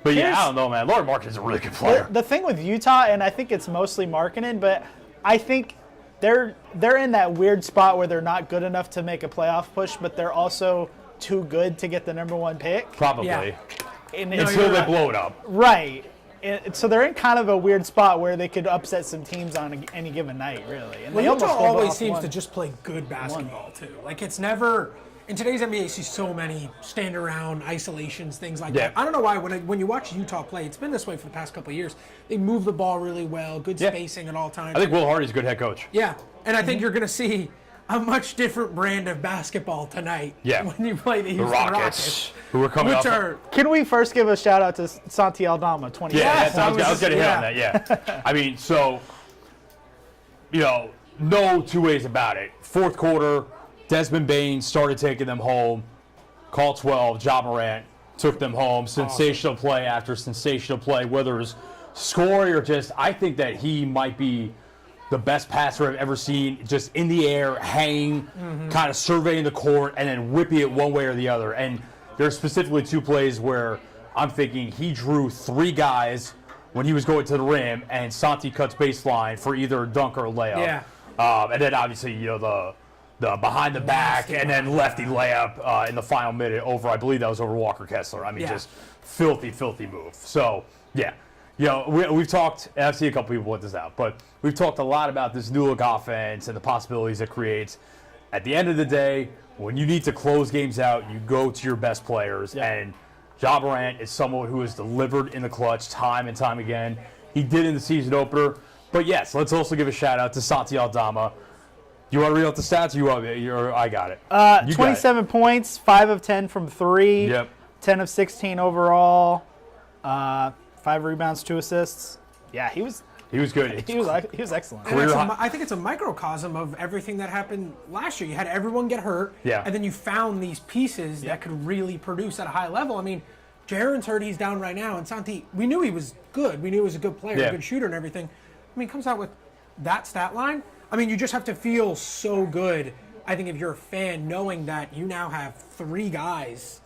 But yeah, I don't know, man. Lauri Markkanen is a really good player. The thing with Utah, and I think it's mostly Markkanen, but I think they're in that weird spot where they're not good enough to make a playoff push, but they're also too good to get the number 1 pick. Probably. Yeah. Until they blow it up. Right. So they're in kind of a weird spot where they could upset some teams on any given night, really. And Well, they Utah almost pulled always off seems one. to just play good basketball, too. Like, it's never... In today's NBA, you see so many stand-around isolations, things like that. I don't know why, when you watch Utah play, it's been this way for the past couple of years. They move the ball really well, good spacing at all times. I think Will Hardy's a good head coach. Yeah, and I think you're going to see a much different brand of basketball tonight when you play the Houston Rockets. Who are coming up. Can we first give a shout-out to Santi Aldama, 20 Yeah, I was going to hit on that, yeah. I mean, so, no two ways about it. Fourth quarter, Desmond Bain started taking them home. Call 12, Ja Morant took them home. Sensational play after sensational play, whether it's scoring or just, I think that he might be the best passer I've ever seen, just in the air, hanging, kind of surveying the court, and then whipping it one way or the other. And there's specifically 2 plays where I'm thinking he drew 3 guys when he was going to the rim, and Santi cuts baseline for either a dunk or a layup. Yeah. And then obviously, the behind the back and then lefty layup in the final minute over, I believe that was over Walker Kessler. I mean, just filthy, filthy move. So, yeah. We've talked, and I've seen a couple people point this out, but we've talked a lot about this new look offense and the possibilities it creates. At the end of the day, when you need to close games out, you go to your best players. Yeah. And Ja Morant is someone who has delivered in the clutch time and time again. He did in the season opener. But yes, let's also give a shout out to Santi Aldama. You want to read out the stats? I got it. 27 points, 5 of 10 from 3. Yep. 10 of 16 overall. 5 rebounds, 2 assists. Yeah, he was good. He was excellent. I think it's a microcosm of everything that happened last year. You had everyone get hurt, and then you found these pieces that could really produce at a high level. I mean, Jaren's hurt, he's down right now, and Santi, we knew he was good. We knew he was a good player, a good shooter and everything. I mean, comes out with that stat line. I mean, you just have to feel so good, I think, if you're a fan, knowing that you now have 3 guys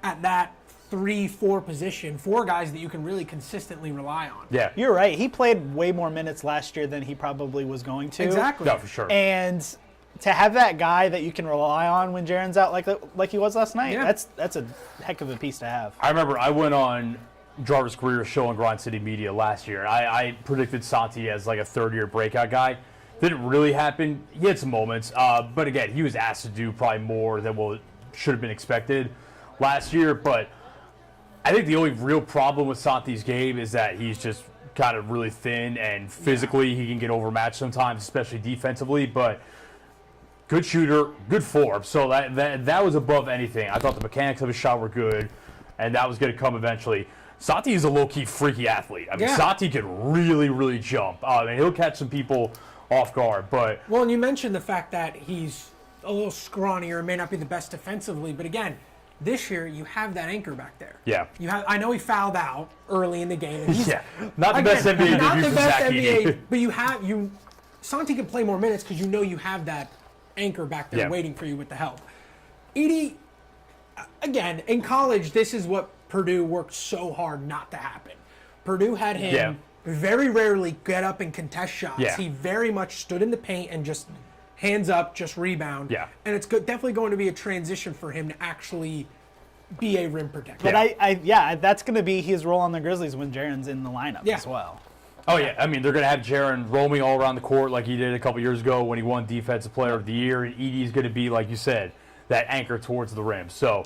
at that 3-4 position, 4 guys that you can really consistently rely on. Yeah. You're right. He played way more minutes last year than he probably was going to. Exactly. No, for sure. And to have that guy that you can rely on when Jaren's out like he was last night, that's a heck of a piece to have. I remember I went on Jarvis Greer's show on Grind City Media last year. I predicted Santi as like a third-year breakout guy. Didn't really happen. He had some moments. But again, he was asked to do probably more than what should have been expected last year. But I think the only real problem with Santi's game is that he's just kind of really thin, and physically he can get overmatched sometimes, especially defensively. But good shooter, good form. So that was above anything. I thought the mechanics of his shot were good, and that was going to come eventually. Santi is a low-key freaky athlete. I mean, Santi can really, really jump. And he'll catch some people off guard, but... Well, and you mentioned the fact that he's a little scrawnier, may not be the best defensively, but again, this year you have that anchor back there. Yeah. I know he fouled out early in the game. And he's, not the best NBA not debut the for best Zach NBA, but Santi can play more minutes because you know you have that anchor back there waiting for you with the help. Edie, again, in college, this is what Purdue worked so hard not to happen. Purdue had him very rarely get up and contest shots. Yeah. He very much stood in the paint and just hands up, just rebound. Yeah. And it's definitely going to be a transition for him to actually be a rim protector. But that's going to be his role on the Grizzlies when Jaren's in the lineup as well. Oh, yeah. I mean, they're going to have Jaren roaming all around the court like he did a couple years ago when he won Defensive Player of the Year. And Edey's going to be, like you said, that anchor towards the rim. So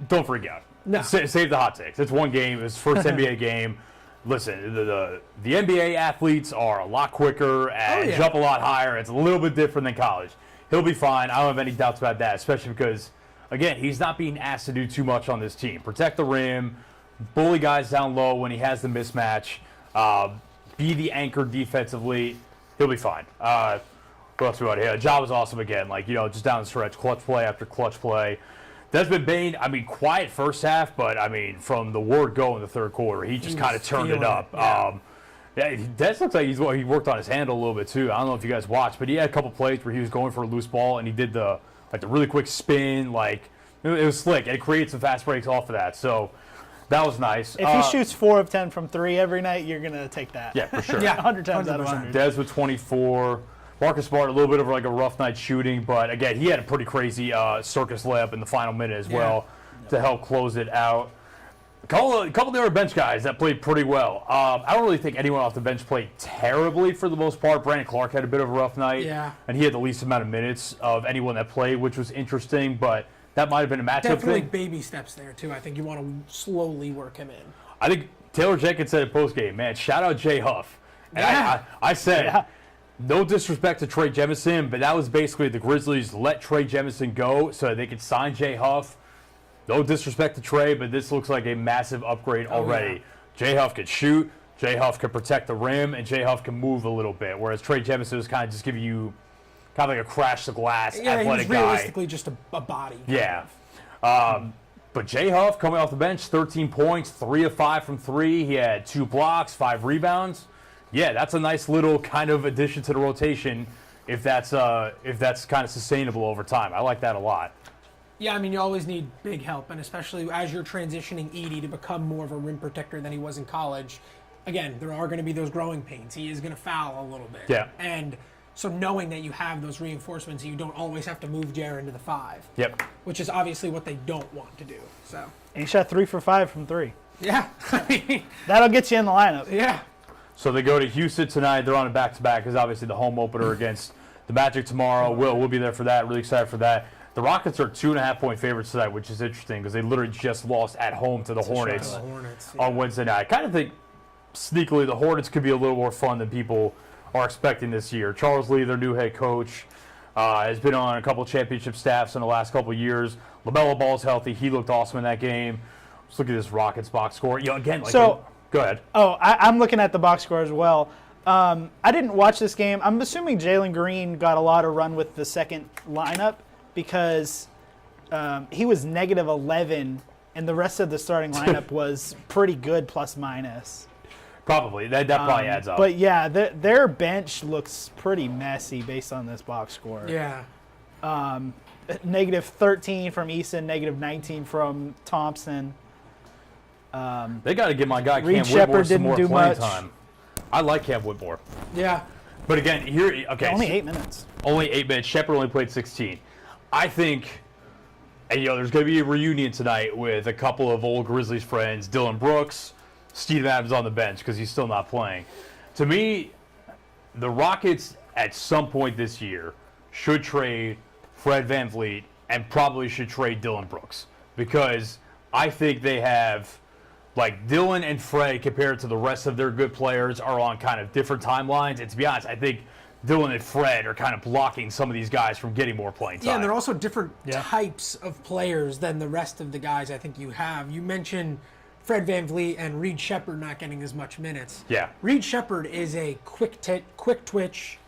don't freak out. No. Save the hot takes. It's one game. It's his first NBA game. Listen, the NBA athletes are a lot quicker and jump a lot higher. It's a little bit different than college. He'll be fine. I don't have any doubts about that, especially because, again, he's not being asked to do too much on this team. Protect the rim, bully guys down low when he has the mismatch, be the anchor defensively. He'll be fine. What else we got here? Ja was awesome again. Just down the stretch, clutch play after clutch play. Desmond Bane, quiet first half, but, from the word go in the third quarter, he just kind of turned it up. Des looks like he worked on his handle a little bit, too. I don't know if you guys watched, but he had a couple plays where he was going for a loose ball, and he did the really quick spin. It was slick, and it created some fast breaks off of that. So that was nice. If he shoots 4 of 10 from 3 every night, you're going to take that. Yeah, for sure. 100 times out of 100. Des with 24. Marcus Smart, a little bit of a rough night shooting, but again, he had a pretty crazy circus layup in the final minute as well to help close it out. A couple of their bench guys that played pretty well. I don't really think anyone off the bench played terribly for the most part. Brandon Clark had a bit of a rough night, and he had the least amount of minutes of anyone that played, which was interesting, but that might have been a matchup Definitely thing. baby steps there, too. I think you want to slowly work him in. I think Taylor Jenkins said in postgame, man, shout out Jay Huff. And I said, no disrespect to Trey Jemison, but that was basically the Grizzlies let Trey Jemison go so they could sign Jay Huff. No disrespect to Trey, but this looks like a massive upgrade already. Jay Huff could shoot, Jay Huff could protect the rim, and Jay Huff can move a little bit, whereas Trey Jemison was kind of just giving you kind of like a crash the glass athletic guy. Realistically just a body. Yeah. But Jay Huff coming off the bench, 13 points, 3 of 5 from 3. He had 2 blocks, 5 rebounds. Yeah, that's a nice little kind of addition to the rotation if that's kind of sustainable over time. I like that a lot. Yeah, you always need big help, and especially as you're transitioning Edey to become more of a rim protector than he was in college. Again, there are going to be those growing pains. He is going to foul a little bit. Yeah. And so knowing that you have those reinforcements, you don't always have to move Jaren to the 5. Yep. Which is obviously what they don't want to do. So. And he shot 3 for 5 from 3. Yeah. That'll get you in the lineup. Yeah. So they go to Houston tonight. They're on a back-to-back because obviously the home opener against the Magic tomorrow. We'll be there for that. Really excited for that. The Rockets are 2.5-point favorites tonight, which is interesting because they literally just lost at home to the Hornets on Wednesday night. I kind of think sneakily the Hornets could be a little more fun than people are expecting this year. Charles Lee, their new head coach, has been on a couple championship staffs in the last couple of years. LaMelo Ball's healthy. He looked awesome in that game. Let's look at this Rockets box score. Again, go ahead. Oh, I'm looking at the box score as well. I didn't watch this game. I'm assuming Jalen Green got a lot of run with the second lineup because he was negative 11, and the rest of the starting lineup was pretty good plus minus. Probably. That probably adds up. But, yeah, their bench looks pretty messy based on this box score. Yeah. Negative 13 from Eason, negative 19 from Thompson. They got to give my guy Reed Cam Whitmore some didn't more do playing much. time. I like Cam Whitmore. Yeah. But again, Only 8 minutes. Only 8 minutes. Shepard only played 16. I think, and there's going to be a reunion tonight with a couple of old Grizzlies friends, Dylan Brooks, Steven Adams on the bench because he's still not playing. To me, the Rockets at some point this year should trade Fred VanVleet and probably should trade Dylan Brooks because I think they have, Dylan and Fred compared to the rest of their good players are on kind of different timelines. And to be honest, I think Dylan and Fred are kind of blocking some of these guys from getting more playing time. Yeah, and they're also different types of players than the rest of the guys I think you have. You mentioned Fred VanVleet and Reed Shepard not getting as much minutes. Yeah. Reed Shepard is a quick twitch,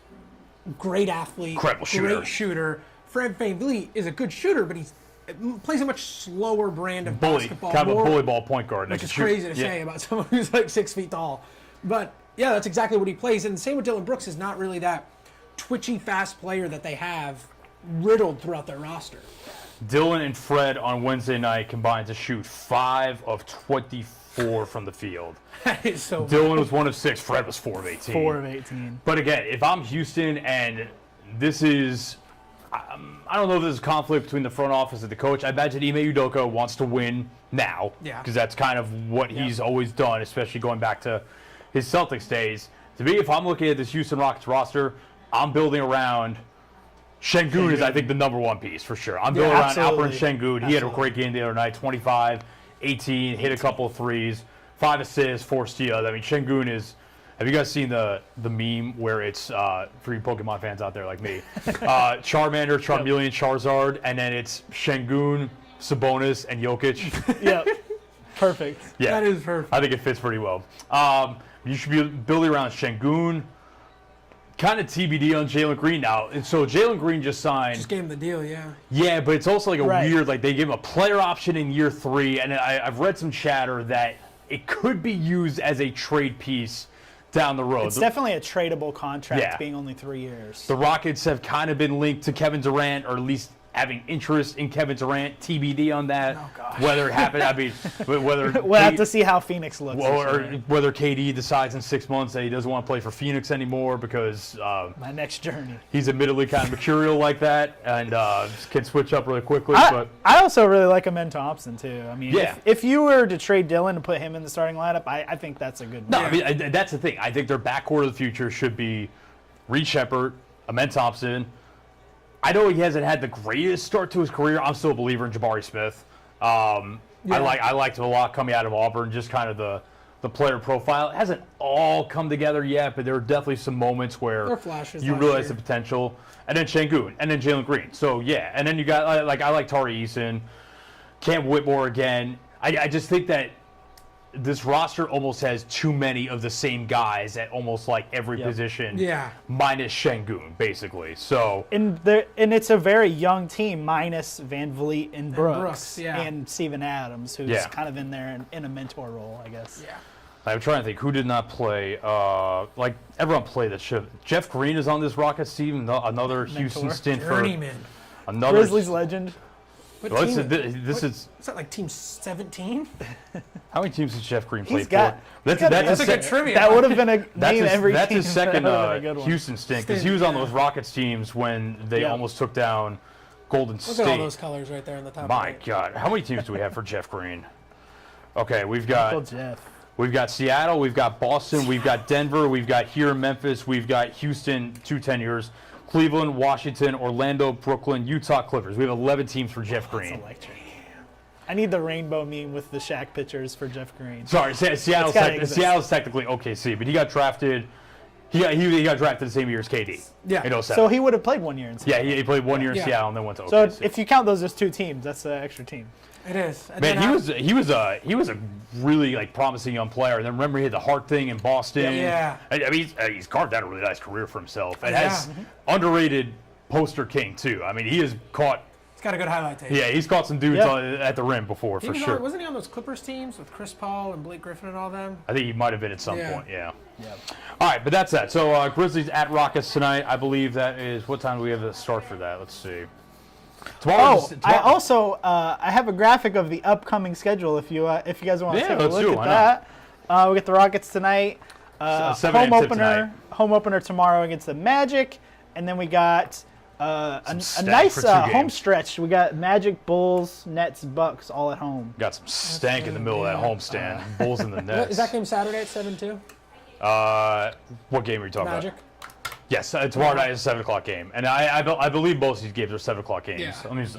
great athlete, incredible shooter. Great shooter. Fred VanVleet is a good shooter, but he plays a much slower brand of basketball. Kind of a bully ball point guard. Which is crazy to say about someone who's 6 feet tall. But, yeah, that's exactly what he plays. And the same with Dylan Brooks is not really that twitchy, fast player that they have riddled throughout their roster. Dylan and Fred on Wednesday night combined to shoot 5 of 24 from the field. That is so Dylan was 1 of 6. Fred was 4 of 18. 4 of 18. But again, if I'm Houston and this is, I don't know if there's a conflict between the front office and the coach. I imagine Ime Udoka wants to win now. Yeah. Because that's kind of what he's always done, especially going back to his Celtics days. To me, if I'm looking at this Houston Rockets roster, I'm building around Şengün is, I think, the number one piece for sure. I'm building around Alperen Şengün. He had a great game the other night, 25, 18, hit a couple of threes, 5 assists, 4 steals. I mean, Şengün is. Have you guys seen the meme where it's, for you Pokemon fans out there like me, Charmander, Charmeleon, Charizard, and then it's Şengün, Sabonis, and Jokic? Yep. Perfect. Yeah. That is perfect. I think it fits pretty well. You should be building around Şengün. Kind of TBD on Jalen Green now. And so Jalen Green just signed. Just gave him the deal, yeah. Yeah, but it's also like a Right. weird, like they gave him a player option in year 3, and I've read some chatter that it could be used as a trade piece down the road. It's definitely a tradable contract, Yeah. being only 3 years. The Rockets have kind of been linked to Kevin Durant, or at least having interest in Kevin Durant. TBD on that. Oh, gosh. Whether it happened, I mean, whether We'll have to see how Phoenix looks. this or year. whether KD decides in 6 months that he doesn't want to play for Phoenix anymore because My next journey. he's admittedly kind of mercurial like that and can switch up really quickly. I also really like Amen Thompson, too. I mean, Yeah. if you were to trade Dylan and put him in the starting lineup, I think that's a good No, move. I mean, that's the thing. I think their backcourt of the future should be Reed Shepherd, Amen Thompson. I know he hasn't had the greatest start to his career. I'm still a believer in Jabari Smith. I liked him a lot coming out of Auburn, just kind of the player profile. It hasn't all come together yet, but there are definitely some moments where There are flashes you last realize year. the potential. And then Şengün, and then Jalen Green. So, yeah. And then you got, I like Tari Eason, Cam Whitmore again. I just think that this roster almost has too many of the same guys at almost like every position. Yeah. Minus Şengün, basically. So And it's a very young team, minus Van Vliet and Brooks, yeah. and Steven Adams, who's Yeah. kind of in there in a mentor role, I guess. Yeah. I'm trying to think who did not play. Like everyone played that shit. Jeff Green is on this Rockets team. Another Houston stint for Journeyman. another. Grizzlies legend. What Well, team? this is Is that like team 17? how many teams has Jeff Green played He's got. for? That's That's a his good trivia. That would have been a name his, every that's team. his second That would've been a good one. Houston stint because he was on yeah. those Rockets teams when they Yeah. almost took down Golden Look at all State. those colors right there in the top. My right. God, how many teams do we have for Jeff Green? Okay, we've Uncle got Jeff. Seattle, we've got Boston, we've got Denver, we've got here in Memphis, we've got Houston, 2 tenures, Cleveland, Washington, Orlando, Brooklyn, Utah, Clippers. We have 11 teams for Jeff Green. Electric. I need the rainbow meme with the Shaq pictures for Jeff Green. Sorry, Seattle's, gotta exist. Seattle's technically OKC, but he got drafted. He got drafted the same year as KD. Yeah. In 07. So he would have played 1 year in yeah, Seattle. he played 1 year in Yeah. Seattle and then went to So OKC. if you count those as 2 teams, that's an extra team. It is. And Man, then he was a really like promising young player. And then remember he had the heart thing in Boston. Yeah. I mean he's carved out a really nice career for himself. And Yeah. has underrated poster king too. I mean he has caught. He's got a good highlight tape. Yeah, he's caught some dudes Yeah. at the rim before for sure. Wasn't he on those Clippers teams with Chris Paul and Blake Griffin and all them? I think he might have been at some Yeah. point. Yeah. All right, but that's that. So Grizzlies at Rockets tonight. I believe that is what time do we have to start for that? Let's see. Oh, I have a graphic of the upcoming schedule if you guys want to Yeah, take a let's look do it. at Why that. We get the Rockets tonight. 7 a.m. Home tip tonight. opener tomorrow against the Magic, and then we got a stank nice for 2 home games. stretch. We got Magic, Bulls, Nets, Bucks all at home. Got some stank in the middle of that homestand. Bulls in the Nets. Is that game Saturday at 7 too? What game are you talking Magic? about? Yes, tomorrow night is a 7 o'clock game, and I believe both of these games are 7 o'clock games. Yeah.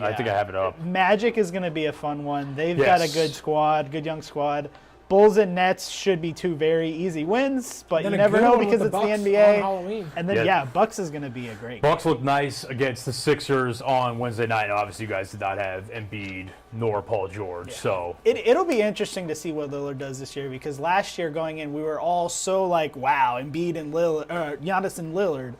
I think I have it up. Magic is going to be a fun one. They've got a Yes. good squad, good young squad. Bulls and Nets should be 2 very easy wins, but Then you a never good know one with because the it's the Bucks NBA. on Halloween. And then, Yeah. yeah, Bucks is going to be a great game. Bucks looked nice against the Sixers on Wednesday night. Obviously, you guys did not have Embiid nor Paul George, so It'll be interesting to see what Lillard does this year because last year going in, we were all so like, wow, Embiid and Giannis and Lillard,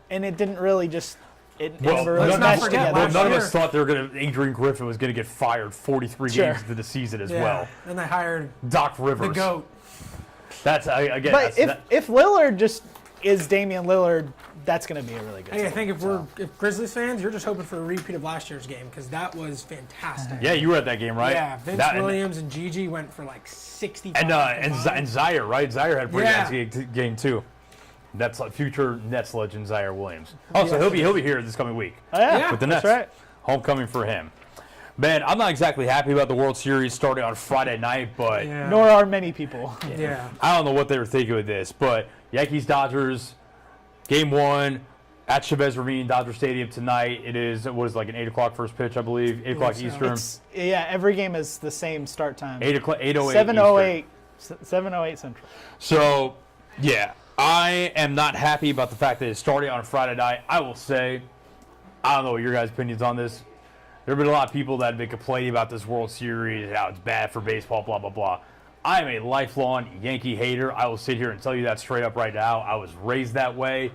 and it didn't really just it never really let's not meshed forget together. last none of year- us thought Adrian Griffin was going to get fired 43 Sure. games into the season as Yeah. well. And they hired Doc Rivers. the GOAT. Again. But if Lillard just is Damian Lillard. That's going to be a really good Hey, I team. think if Grizzlies fans, you're just hoping for a repeat of last year's game because that was fantastic. Yeah, you were at that game, right? Yeah, Vince Williams and Gigi went for like 65. And Zaire, right? Zaire had a pretty Yeah. nice game too. That's like future Nets legend Zaire Williams. Oh, so he'll be here this coming week. Oh, yeah, Yeah, with the that's Nets. right. Homecoming for him. Man, I'm not exactly happy about the World Series starting on Friday night, but Yeah. Nor are many people. Yeah. I don't know what they were thinking with this. But Yankees-Dodgers, Game 1 at Chavez Ravine, Dodger Stadium tonight. It is like an 8 o'clock first pitch, I believe. 8 o'clock so. Eastern. Every game is the same start time. 8:08 7:08. 7:08 Central. So, yeah, I am not happy about the fact that it's starting on a Friday night. I will say, I don't know what your guys' opinions on this. There have been a lot of people that have been complaining about this World Series and how it's bad for baseball, blah, blah, blah. I am a lifelong Yankee hater. I will sit here and tell you that straight up right now. I was raised that way.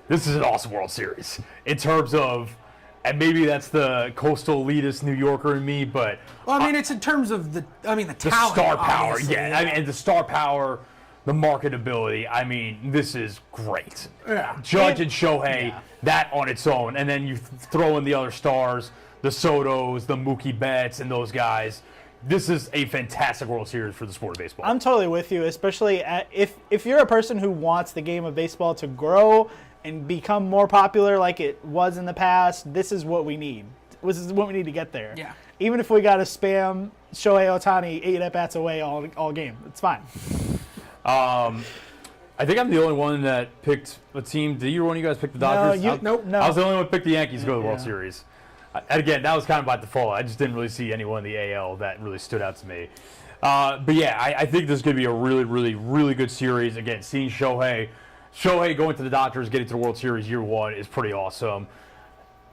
This is an awesome World Series in terms of, and maybe that's the coastal elitist New Yorker in me, but Well, I mean, it's in terms of the talent. the star power, obviously, yeah. I mean, and the star power, the marketability. I mean, this is great. Yeah. Judge and Shohei, that on its own, and then you throw in the other stars, the Sotos, the Mookie Betts, and those guys. This is a fantastic World Series for the sport of baseball. I'm totally with you, especially if you're a person who wants the game of baseball to grow and become more popular like it was in the past. This is what we need. This is what we need to get there. Yeah. Even if we got to spam Shohei Ohtani 8 at-bats away all game, it's fine. I think I'm the only one that picked a team. Did either one of you guys pick the Dodgers? Nope. No. I was the only one who picked the Yankees to go to the World Yeah. Series. And again, that was kind of by default. I just didn't really see anyone in the AL that really stood out to me. But yeah, I think this is going to be a really, really, really good series. Again, seeing Shohei going to the Dodgers, getting to the World Series year 1 is pretty awesome.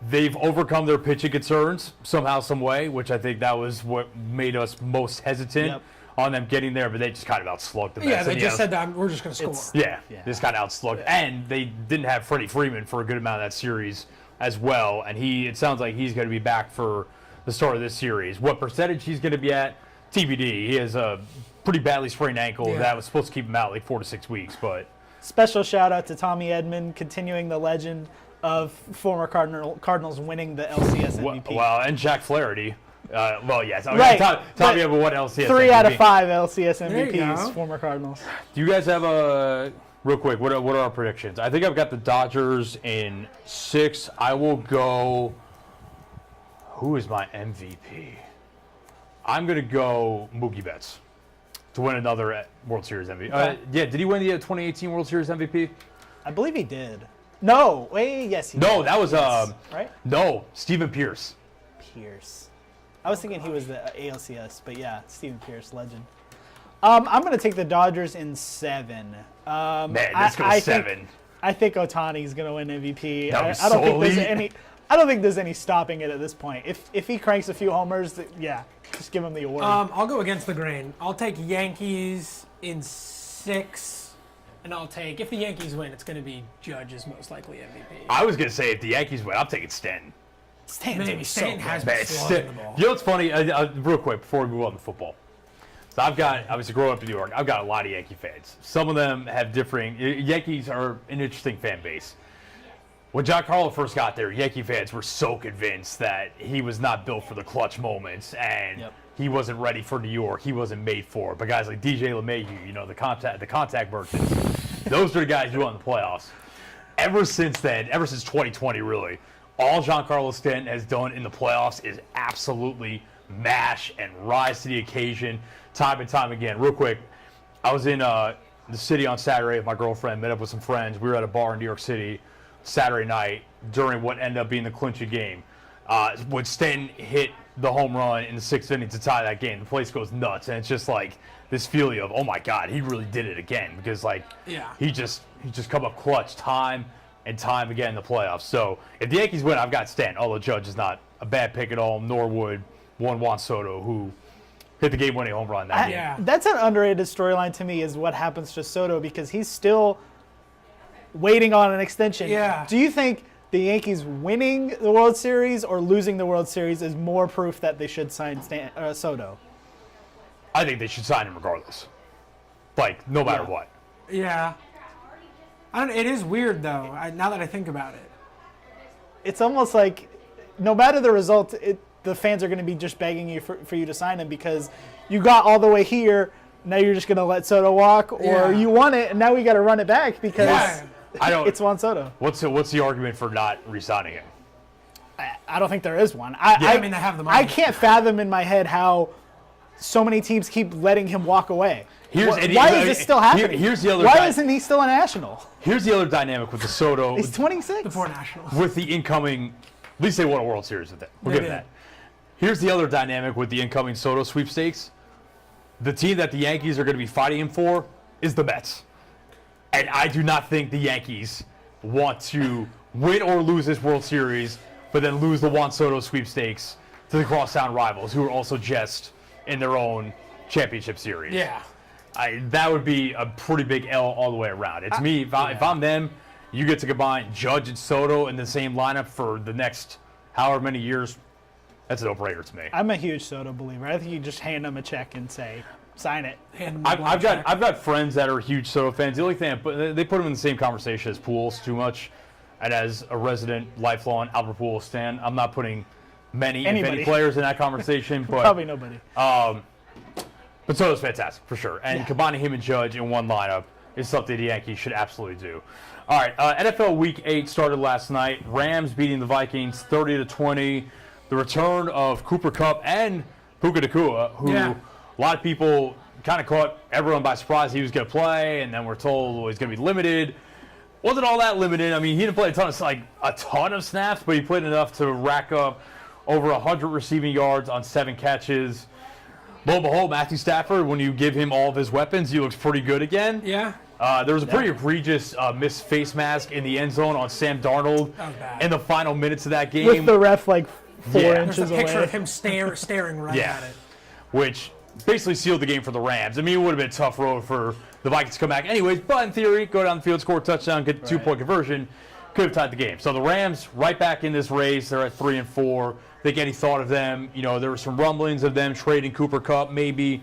They've overcome their pitching concerns somehow, some way, which I think that was what made us most hesitant on them getting there. But they just kind of outslugged the Mets. Yeah, they And, just said that we're just going to score. Yeah, just got outslugged. And they didn't have Freddie Freeman for a good amount of that series as well. And it sounds like he's going to be back for the start of this series. What percentage he's going to be at, TBD. He has a pretty badly sprained ankle that was supposed to keep him out like 4 to 6 weeks. But Special shout out to Tommy Edman, continuing the legend of former Cardinals winning the LCS MVP. well, and Jack Flaherty. Well, yes. Right. Tommy Edman, what LCS 3 MVP? out of 5 LCS There you MVPs, go. former Cardinals. Do you guys have a real quick? What are our predictions? I think I've got the Dodgers in 6. I will go. Who is my MVP? I'm gonna go Mookie Betts to win another World Series MVP. Yeah, did he win the 2018 World Series MVP? I believe he did. No, wait, yes, he did. No, that was right? No, Stephen Pierce. Pierce. I was thinking he was the ALCS, but yeah, Stephen Pierce, legend. I'm going to take the Dodgers in 7. Man, let's go 7. I think Ohtani's going to win MVP. That would be I don't so think there's elite. any. I don't think there's any stopping it at this point. If he cranks a few homers, yeah, just give him the award. I'll go against the grain. I'll take Yankees in 6, and I'll take, if the Yankees win, it's going to be Judge's most likely MVP. I was gonna say if the Yankees win, I'm taking Stanton. Stanton's Maybe so Stanton good. has Man, been slugging the ball. you know what's funny? Real quick before we move on to football. So I've got, obviously growing up in New York, I've got a lot of Yankee fans. Some of them have differing. Yankees are an interesting fan base. When Giancarlo first got there, Yankee fans were so convinced that he was not built for the clutch moments and he wasn't ready for New York. He wasn't made for it. But guys like DJ LeMahieu, the contact merchants, those are the guys who won the playoffs. Ever since then, ever since 2020 really, all Giancarlo Stanton has done in the playoffs is absolutely mash and rise to the occasion time and time again. Real quick, I was in the city on Saturday with my girlfriend, met up with some friends. We were at a bar in New York City Saturday night during what ended up being the clinching game. When Stanton hit the home run in the 6th inning to tie that game, the place goes nuts, and it's just like this feeling of, oh my God, he really did it again, because he just come up clutch time and time again in the playoffs. So if the Yankees win, I've got Stanton, although Judge is not a bad pick at all, nor would Juan Soto, who hit the game-winning home run that game. Yeah. That's an underrated storyline to me, is what happens to Soto, because he's still waiting on an extension. Yeah. Do you think the Yankees winning the World Series or losing the World Series is more proof that they should sign Soto? I think they should sign him regardless. No matter what. Yeah. It is weird though. Now that I think about it, It's almost like no matter the result, the fans are going to be just begging you for you to sign him because you got all the way here. Now you're just going to let Soto walk, or you won it, and now we got to run it back because it's Juan Soto. What's the argument for not re-signing him? I don't think there is one. I mean, they have the money. I can't fathom in my head how so many teams keep letting him walk away. Why is this still happening? Here's the other. Why isn't he still a National? Here's the other dynamic with the Soto. He's 26. Before Nationals. With the incoming, at least they won a World Series with that. We'll give that. Here's the other dynamic with the incoming Soto sweepstakes. The team that the Yankees are going to be fighting him for is the Mets. And I do not think the Yankees want to win or lose this World Series, but then lose the Juan Soto sweepstakes to the crosstown rivals, who are also just in their own championship series. Yeah. That would be a pretty big L all the way around. It's me. If I'm them, you get to combine Judge and Soto in the same lineup for the next however many years. That's a no-brainer to me. I'm a huge Soto believer. I think you just hand him a check and say, sign it. I've got friends that are huge Soto fans. The only thing, they put him in the same conversation as Pujols too much. And as a resident, lifelong Albert Pujols stan, I'm not putting many players in that conversation. But probably nobody. But Soto's fantastic for sure. And combining him and Judge in one lineup is something the Yankees should absolutely do. All right, NFL Week 8 started last night. Rams beating the Vikings 30-20. The return of Cooper Kupp and Puka Nacua, who a lot of people kind of caught everyone by surprise he was going to play, and then we're told he's going to be limited. Wasn't all that limited. I mean, he didn't play a ton of snaps, but he played enough to rack up over 100 receiving yards on 7 catches. Lo and behold, Matthew Stafford, when you give him all of his weapons, he looks pretty good again. Yeah. There was a pretty egregious missed face mask in the end zone on Sam Darnold in the final minutes of that game. With the ref 4 There's inches a picture away. of him staring right at it. Which basically sealed the game for the Rams. I mean, it would have been a tough road for the Vikings to come back anyways, but in theory, go down the field, score a touchdown, get the 2-point conversion, could have tied the game. So the Rams right back in this race. They're at 3-4. Think any thought of them, there were some rumblings of them trading Cooper Kupp, maybe.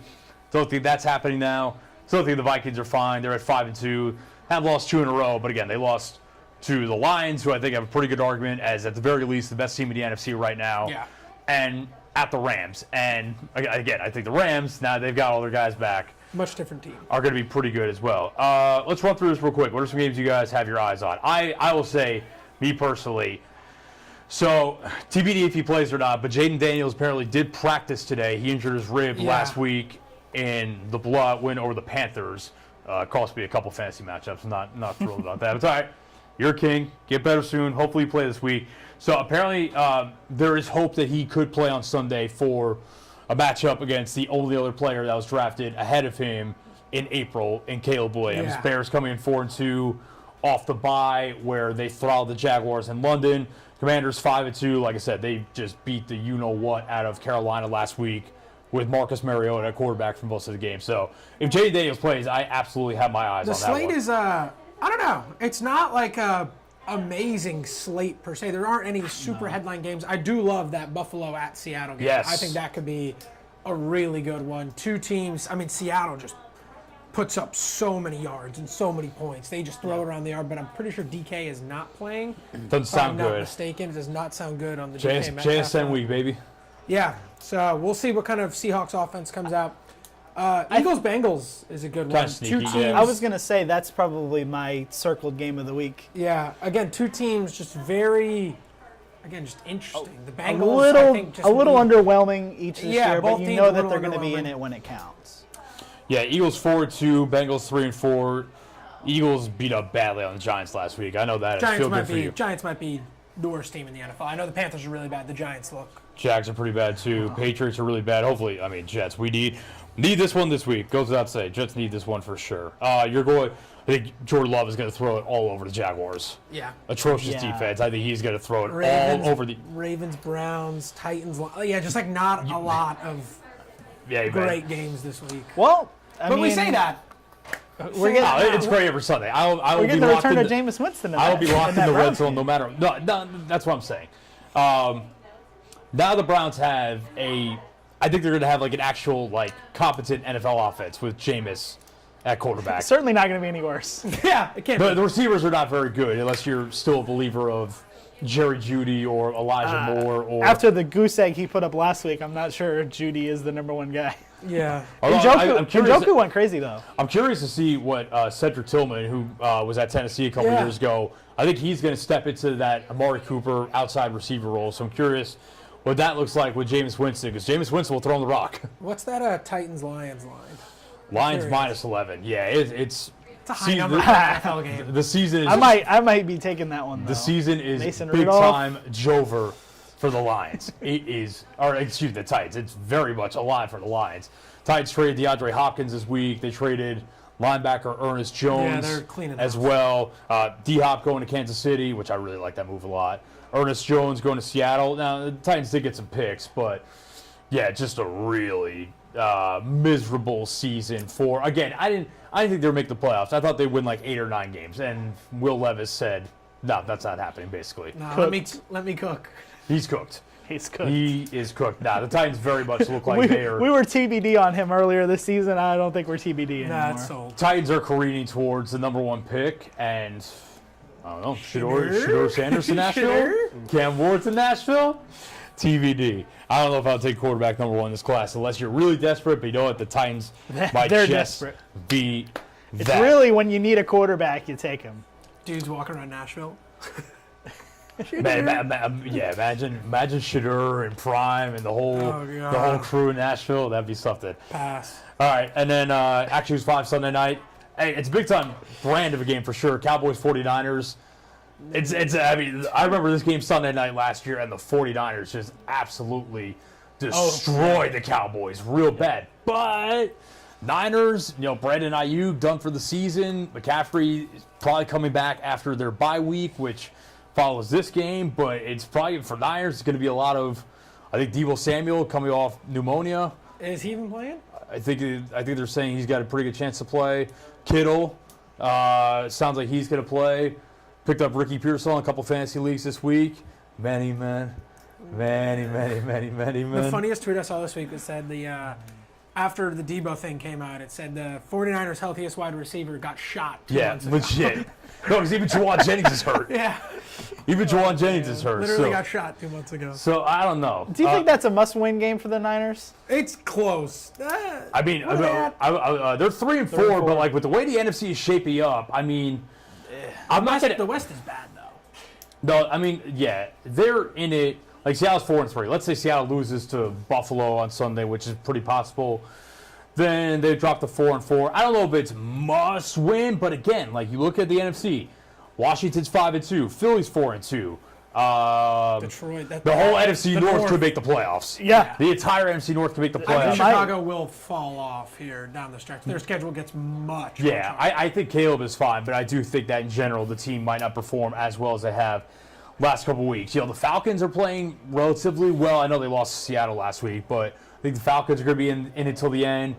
Don't think that's happening now. Still think the Vikings are fine. They're at 5-2. Have lost 2 in a row, but again, they lost to the Lions, who I think have a pretty good argument as, at the very least, the best team in the NFC right now. Yeah. And at the Rams. And again, I think the Rams, now they've got all their guys back, Much different team. are going to be pretty good as well. Let's run through this real quick. What are some games you guys have your eyes on? I will say, me personally, so TBD if he plays or not, but Jaden Daniels apparently did practice today. He injured his rib last week in the blowout win over the Panthers. Cost me a couple fantasy matchups. Not thrilled about that. It's all right. You're king. Get better soon. Hopefully you play this week. So apparently there is hope that he could play on Sunday for a matchup against the only other player that was drafted ahead of him in April in Caleb Williams. Yeah. Bears coming in 4-2 off the bye where they throttled the Jaguars in London. Commanders 5-2. Like I said, they just beat the you-know-what out of Carolina last week with Marcus Mariota, quarterback for most of the game. So if Jaden Daniels plays, I absolutely have my eyes on that one. The slate is, I don't know. It's not like a amazing slate per se. There aren't any super headline games. I do love that Buffalo at Seattle game. Yes. I think that could be a really good one. 2 teams. I mean, Seattle just puts up so many yards and so many points. They just throw it around the yard, but I'm pretty sure DK is not playing. Doesn't sound if I'm not good. mistaken. It does not sound good on the DK Metcalf JSN front. week, baby. Yeah, so we'll see what kind of Seahawks offense comes out. Eagles-Bengals is a good one. Kinda sneaky, 2 teams. yeah. I was going to say that's probably my circled game of the week. Yeah, again, 2 teams just very, just interesting. The A Bengals, I think, just little underwhelming each this year, but both you teams know a that little they're going to be in underwhelming. it when it counts. Yeah, Eagles 4-2, Bengals 3-4. Eagles beat up badly on the Giants last week. I know that. I feel good for you. Giants might be the worst team in the NFL. I know the Panthers are really bad. The Giants look. Jags are pretty bad too. Patriots are really bad. Hopefully, Jets. We need this one this week. Goes without saying. Jets need this one for sure. I think Jordan Love is going to throw it all over the Jaguars. Yeah. Atrocious defense. I think he's going to throw it all over the. Ravens, Browns, Titans. Yeah, just like not a lot of great games this week. Well, But we say that. We're getting, It's great every Sunday. I will we're be getting the locked return in of Jameis Winston. I will be locked in that the red Browns zone game. no matter. No, that's what I'm saying. Now the Browns have I think they're going to have like an actual competent NFL offense with Jameis at quarterback. Certainly not going to be any worse. Yeah, it can't. The receivers are not very good unless you're still a believer of Jerry Jeudy or Elijah Moore. Or After the goose egg he put up last week, I'm not sure Judy is the number one guy. Yeah. Although Njoku went crazy, though. I'm curious to see what Cedric Tillman, who was at Tennessee a couple years ago, I think he's going to step into that Amari Cooper outside receiver role. So I'm curious what that looks like with Jameis Winston, because Jameis Winston will throw on the rock. What's that – Titans-Lions line? Lions -11. Yeah, it's a high number for an NFL game. The season is. I might be taking that one, though. The season is Mason big Rudolph. time Jover for the Lions. It is, or excuse me, the Titans. It's very much alive for the Lions. Titans traded DeAndre Hopkins this week. They traded linebacker Ernest Jones they're cleaning as house. well. D-Hop going to Kansas City, which I really like that move a lot. Ernest Jones going to Seattle. Now, the Titans did get some picks, but yeah, just a really miserable season for, again, I didn't think they would make the playoffs. I thought they'd win like 8 or 9 games, and Will Levis said, no, that's not happening, basically. No, let me cook. He's cooked. He's cooked. He is cooked. Nah, the Titans very much look like they are. We were TBD on him earlier this season. I don't think we're TBD anymore. Nah, it's sold. Titans are careening towards the number 1 pick, and I don't know, Shedeur Sanders to Nashville? Cam Ward to Nashville? TBD. I don't know if I'll take quarterback number 1 in this class unless you're really desperate, but you know what? The Titans might They're just desperate. be It's that. really when you need a quarterback, you take him. Dudes walking around Nashville. Imagine Shedeur and Prime and the whole crew in Nashville. That'd be something. Pass. All right, and then actually it was 5 Sunday night. Hey, it's a big time brand of a game for sure. Cowboys 49ers. I mean, I remember this game Sunday night last year, and the 49ers just absolutely destroyed the Cowboys real bad. But Niners, Brandon Ayuk done for the season. McCaffrey is probably coming back after their bye week, which follows this game. But it's probably for Niners. It's going to be a lot of, I think, Deebo Samuel coming off pneumonia. Is he even playing? I think they're saying he's got a pretty good chance to play. Kittle sounds like he's going to play. Picked up Ricky Pearsall in a couple fantasy leagues this week. Many. The funniest tweet I saw this week that said after the Debo thing came out, it said the 49ers' healthiest wide receiver got shot 2 months ago. Legit. No, because even Jawan Jennings is hurt. Yeah. Even Jawan Jennings is hurt. Literally got shot 2 months ago. So I don't know. Do you think that's a must-win game for the Niners? It's close. I mean, they're 3-4, but like with the way the NFC is shaping up, I mean, The West is bad though. No, I mean, yeah, they're in it. Like Seattle's 4-3. Let's say Seattle loses to Buffalo on Sunday, which is pretty possible. Then they drop to 4-4. I don't know if it's must win, but again, like you look at the NFC, Washington's 5-2, Philly's 4-2. Detroit. The whole NFC North could make the playoffs. Yeah. The entire NFC North could make the I think playoffs. Chicago will fall off here down the stretch. Their schedule gets much. Yeah, much harder. I think Caleb is fine, but I do think that in general the team might not perform as well as they have last couple weeks. The Falcons are playing relatively well. I know they lost to Seattle last week, but I think the Falcons are going to be in it until the end.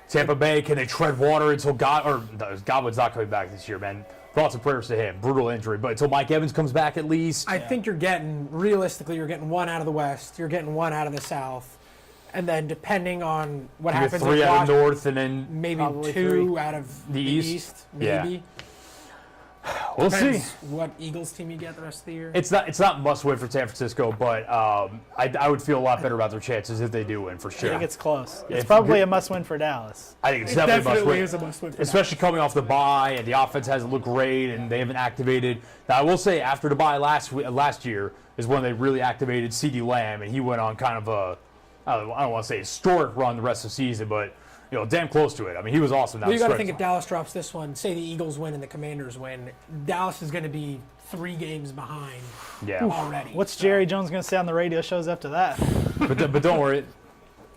Tampa Bay, can they tread water until Godwin's not coming back this year, man. Thoughts and prayers to him. Brutal injury, but until Mike Evans comes back at least. I think you're getting 1 out of the West. You're getting 1 out of the South. And then depending on what You get happens 3 with out of the Washington, North and then maybe Probably 2 3. out of The the East? Maybe. Yeah. We'll Depends see. what Eagles team you get the rest of the year. It's not must win for San Francisco, but I would feel a lot better about their chances if they do win for I sure. think it's close. It's If- probably a must-win for Dallas. I think it's It definitely a must definitely win. is a must-win for Especially coming off the bye, and the offense hasn't looked great, and they haven't activated. Now, I will say, after the bye last year is when they really activated CeeDee Lamb, and he went on kind of a, I don't want to say historic run the rest of the season, but damn close to it. I mean, he was awesome. Well, you got to think if Dallas drops this one, say the Eagles win and the Commanders win, Dallas is going to be 3 games behind already. What's Jerry Jones going to say on the radio shows after that? But don't worry.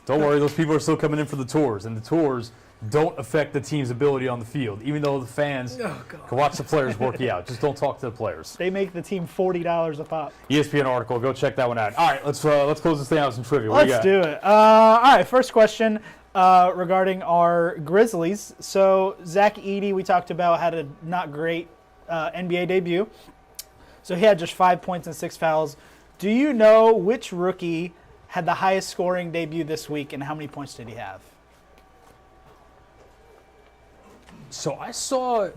Don't worry. Those people are still coming in for the tours, and the tours don't affect the team's ability on the field, even though the fans can watch the players work you out. Just don't talk to the players. They make the team $40 a pop. ESPN article. Go check that one out. All right, let's close this thing out with some trivia. What Let's do you got? do it. All right, first question regarding our Grizzlies. So Zach Edey, we talked about, had a not great NBA debut. So he had just 5 points and 6 fouls. Do you know which rookie had the highest scoring debut this week, and how many points did he have? So I saw.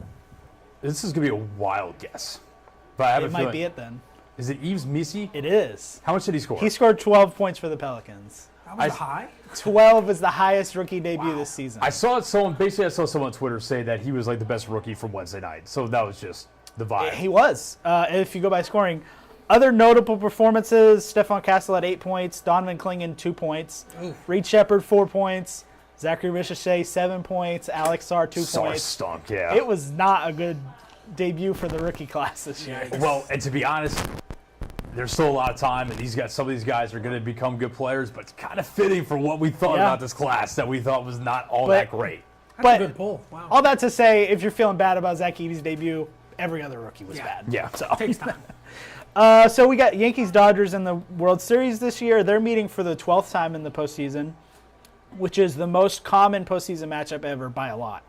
This is gonna be a wild guess, but I have a It might feeling. be it then. Is it Yves Misi? It is. How much did he score? He scored 12 points for the Pelicans. That was high. 12 is the highest rookie debut this season. I saw someone on Twitter say that he was like the best rookie from Wednesday night. So that was just the vibe. He was. If you go by scoring. Other notable performances, Stephon Castle at 8 points, Donovan Clingan 2 points, Reed Shepard 4 points, Zachary Ricochet 7 points, Alex Sarr 2 Sarr points. stunk, yeah. It was not a good debut for the rookie class this year. Well, and to be honest, there's still a lot of time, and some of these guys are going to become good players, but it's kind of fitting for what we thought Yeah. about this class that we thought was not all that great. That's But a good pull. Wow. all that to say, if you're feeling bad about Zach Edey's debut, every other rookie was bad. Yeah. So. Takes time. So we got Yankees-Dodgers in the World Series this year. They're meeting for the 12th time in the postseason, which is the most common postseason matchup ever by a lot.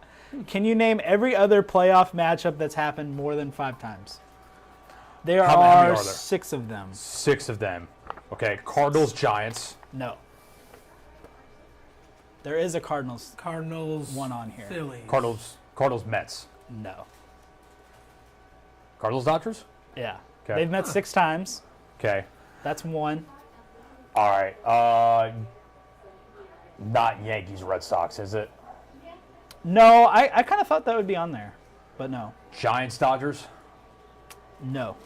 Can you name every other playoff matchup that's happened more than 5 times? There How many are are there? 6 of them. 6 of them. Okay, Cardinals, Giants. No. There is a Cardinals Cardinals. one on here. Phillies. Cardinals, Mets. No. Cardinals, Dodgers? Yeah. Okay. They've met 6 times. Okay. That's 1. All right. Not Yankees, Red Sox, is it? No, I kind of thought that would be on there, but no. Giants, Dodgers? No.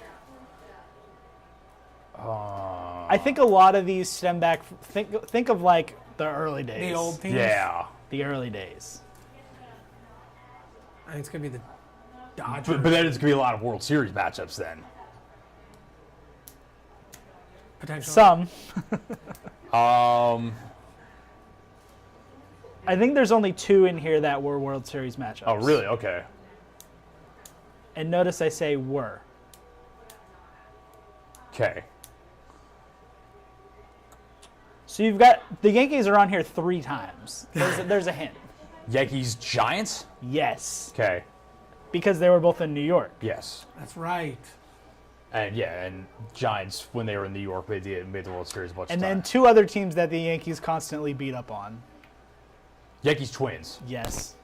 I think a lot of these stem back. Think of like the early days. The old teams. Yeah. The early days. I think it's gonna be the Dodgers. But then it's going to be a lot of World Series matchups then. Potentially. Some. Um, I think there's only 2 in here that were World Series matchups. oh, really? Okay. And notice I say were. Okay. So you've got the Yankees are on here 3 times. There's a hint. Yankees, Giants? Yes, Okay. because they were both in New York. Yes. That's right. And Giants, when they were in New York, made the World Series a bunch And of then times. 2 other teams that the Yankees constantly beat up on. Yankees, Twins. Yes.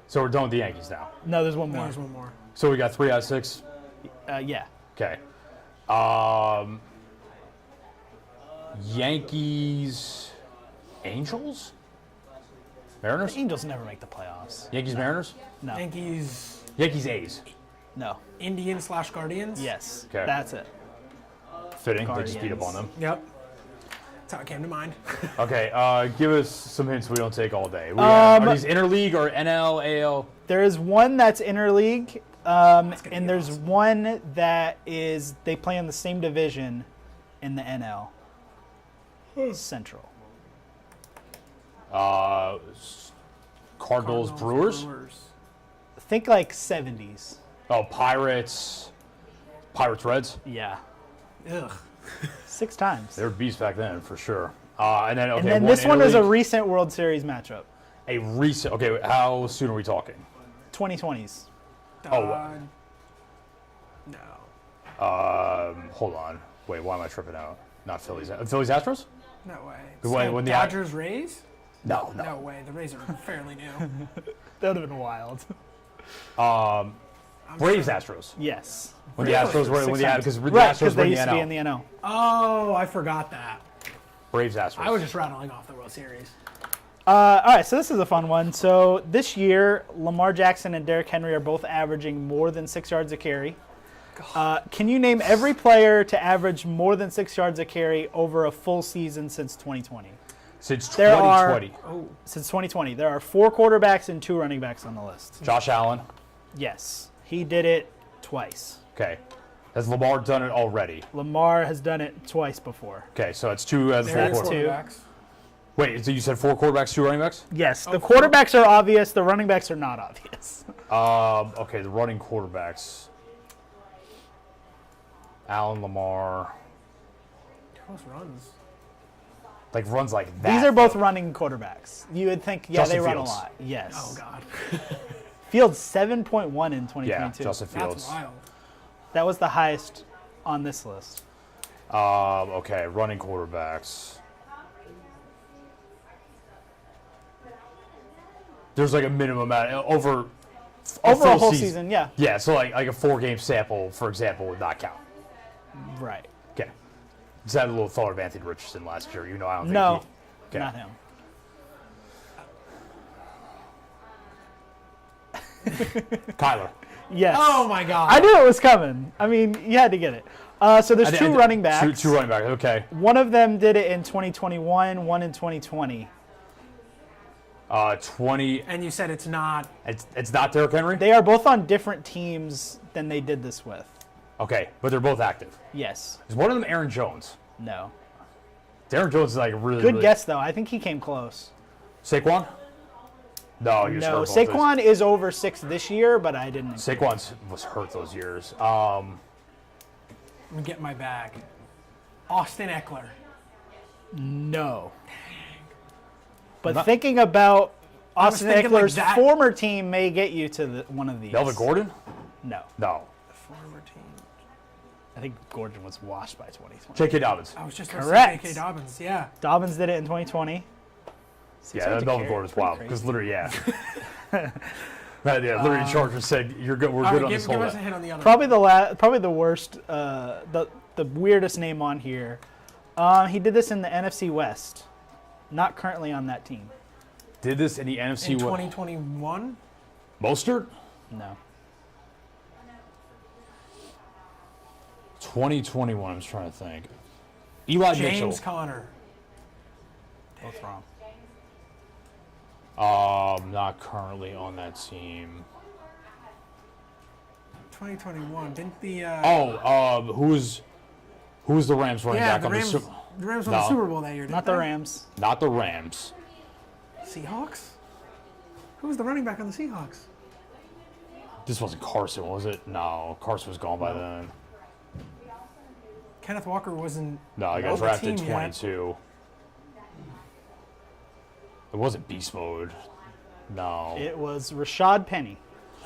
So we're done with the Yankees now. No, there's one more. There's one more. So we got 3 out of 6. Yeah. Okay. Yankees, Angels, Mariners. The Angels never make the playoffs. Yankees, Mariners. No. Yankees, Yankees, A's. No. Indians/Guardians. Yes. Okay. That's it. Fitting. They just beat up on Guardians. them. Yep. That's how it came to mind. Okay. Give us some hints. We don't take all day. Are these interleague or NL, AL? There is one that's interleague, and there's one that is they play in the same division in the NL. Central. Cardinals, Brewers. Think like 70s. Oh, Pirates, Reds. Yeah. Ugh. 6 times. They were beasts back then for sure. And then And then this one is a recent World Series matchup. a recent. Okay, how soon are we talking? 2020s. Oh, wow. No. Hold on. Wait, why am I tripping out? Not Phillies. Phillies, Astros? No way. When the Dodgers Rays? No. No way. The Rays are fairly new. That would have been wild. Braves, Astros. Yes. When the Astros were because the Right, Astros because were they in the used to be in NL. the NL. Oh, I forgot that. Braves, Astros. I was just rattling off the World Series. All right, so this is a fun one. So this year, Lamar Jackson and Derrick Henry are both averaging more than 6 yards a carry. Can you name every player to average more than 6 yards a carry over a full season since 2020? Since There 2020. Since 2020, there are 4 quarterbacks and 2 running backs on the list. Josh Allen. Yes, he did it twice. Okay. Has Lamar done it already? Lamar has done it twice before. Okay, so it's 2 as 4 That's quarterbacks. 2. Quarterbacks. Wait, so you said 4 quarterbacks, 2 running backs? Yes, the quarterbacks are obvious. The running backs are not obvious. Okay, the running quarterbacks. Allen, Lamar. Who else runs? Like runs like that. These are both running quarterbacks. You would think, yeah, Justin they run Fields. a lot. Yes. Oh, God. Fields 7.1 in 2022. Yeah, Justin Fields. That's wild. That was the highest on this list. Okay, running quarterbacks. there's like a minimum amount over Over a full whole season, yeah. Yeah, so like a 4-game sample, for example, would not count. Right. Okay. Just had a little thought of Anthony Richardson last year. You know, I don't think No, he. Okay. not him. Kyler. Yes. Oh my God. I knew it was coming. I mean, you had to get it. So there's two running backs. Two running backs, okay. One of them did it in 2021, one in 2020. 20. And you said it's not. It's not Derrick Henry? They are both on different teams than they did this with. Okay, but they're both active. Yes. Is one of them Aaron Jones? No. Aaron Jones is like really Good guess, though. I think he came close. Saquon? No, he was No, hurt both those. Saquon is over 6 this year, but I didn't. Saquon was hurt those years. Let me get my bag. Austin Eckler. No. But thinking about was Austin thinking like Eckler's that. former team may get you to one of these. Melvin Gordon? No. No. Former team. I think Gordon was washed by 2020. J.K. Dobbins. I was just Correct. J.K. Dobbins. Yeah. Dobbins did it in 2020. Yeah, that Melvin Gordon's wild. Because literally, yeah. Literally, Chargers said, "You're good. We're All good right, on this give whole us a day." hit on the other. Probably the worst, the weirdest name on here. He did this in the NFC West. Not currently on that team. Did this in the NFC in West? 2021. Mostert? No. 2021. I was trying to think. Eli James Mitchell. Conner. Both wrong. Not currently on that team. 2021. Didn't the Who's the Rams running yeah, back the on Rams, the the Rams won No. the Super Bowl that year. Not didn't the they? Rams. Not the Rams. Seahawks? Who was the running back on the Seahawks? This wasn't Carson, was it? No, Carson was gone by then. Kenneth Walker wasn't. No, he got on the drafted team in yet. 22. It wasn't Beast Mode. No. It was Rashad Penny.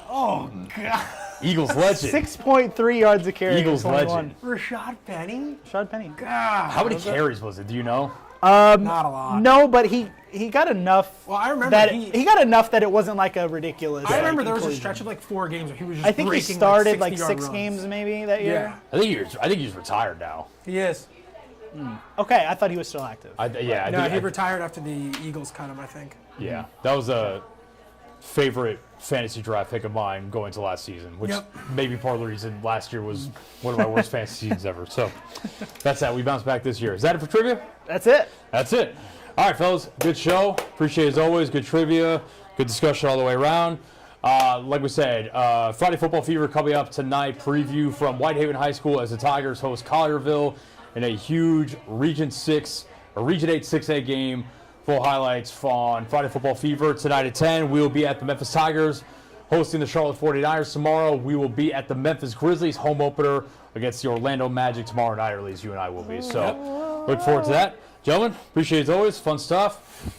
Oh God! Eagles legend. 6.3 yards a carry. in Eagles 21. legend. Rashad Penny. Rashad Penny. God. How many carries was it? Do you know? Not a lot. No, but he got enough. Well, I remember that he got enough that it wasn't like a ridiculous. I remember there was a conclusion. stretch of like 4 games where he was just I think he breaking, started like like 60-yard 6 runs. games maybe that year. Yeah, I think he's retired now. he is. Okay, I thought he was still active. I No, think he retired after the Eagles cut him, I think. yeah, that was a favorite fantasy draft pick of mine going to last season, which Yep. may be part of the reason last year was one of my worst fantasy seasons ever. So that's that. We bounced back this year. Is that it for trivia? That's it. That's it. All right, fellas. Good show. Appreciate it as always. Good trivia. Good discussion all the way around. Like we said, Friday Football Fever coming up tonight. Preview from Whitehaven High School as the Tigers host Collierville in a huge Region 8 6A game. Full highlights on Friday Football Fever tonight at 10. We will be at the Memphis Tigers hosting the Charlotte 49ers tomorrow. We will be at the Memphis Grizzlies home opener against the Orlando Magic tomorrow night, or at least you and I will be. So look forward to that. Gentlemen, appreciate it as always. Fun stuff.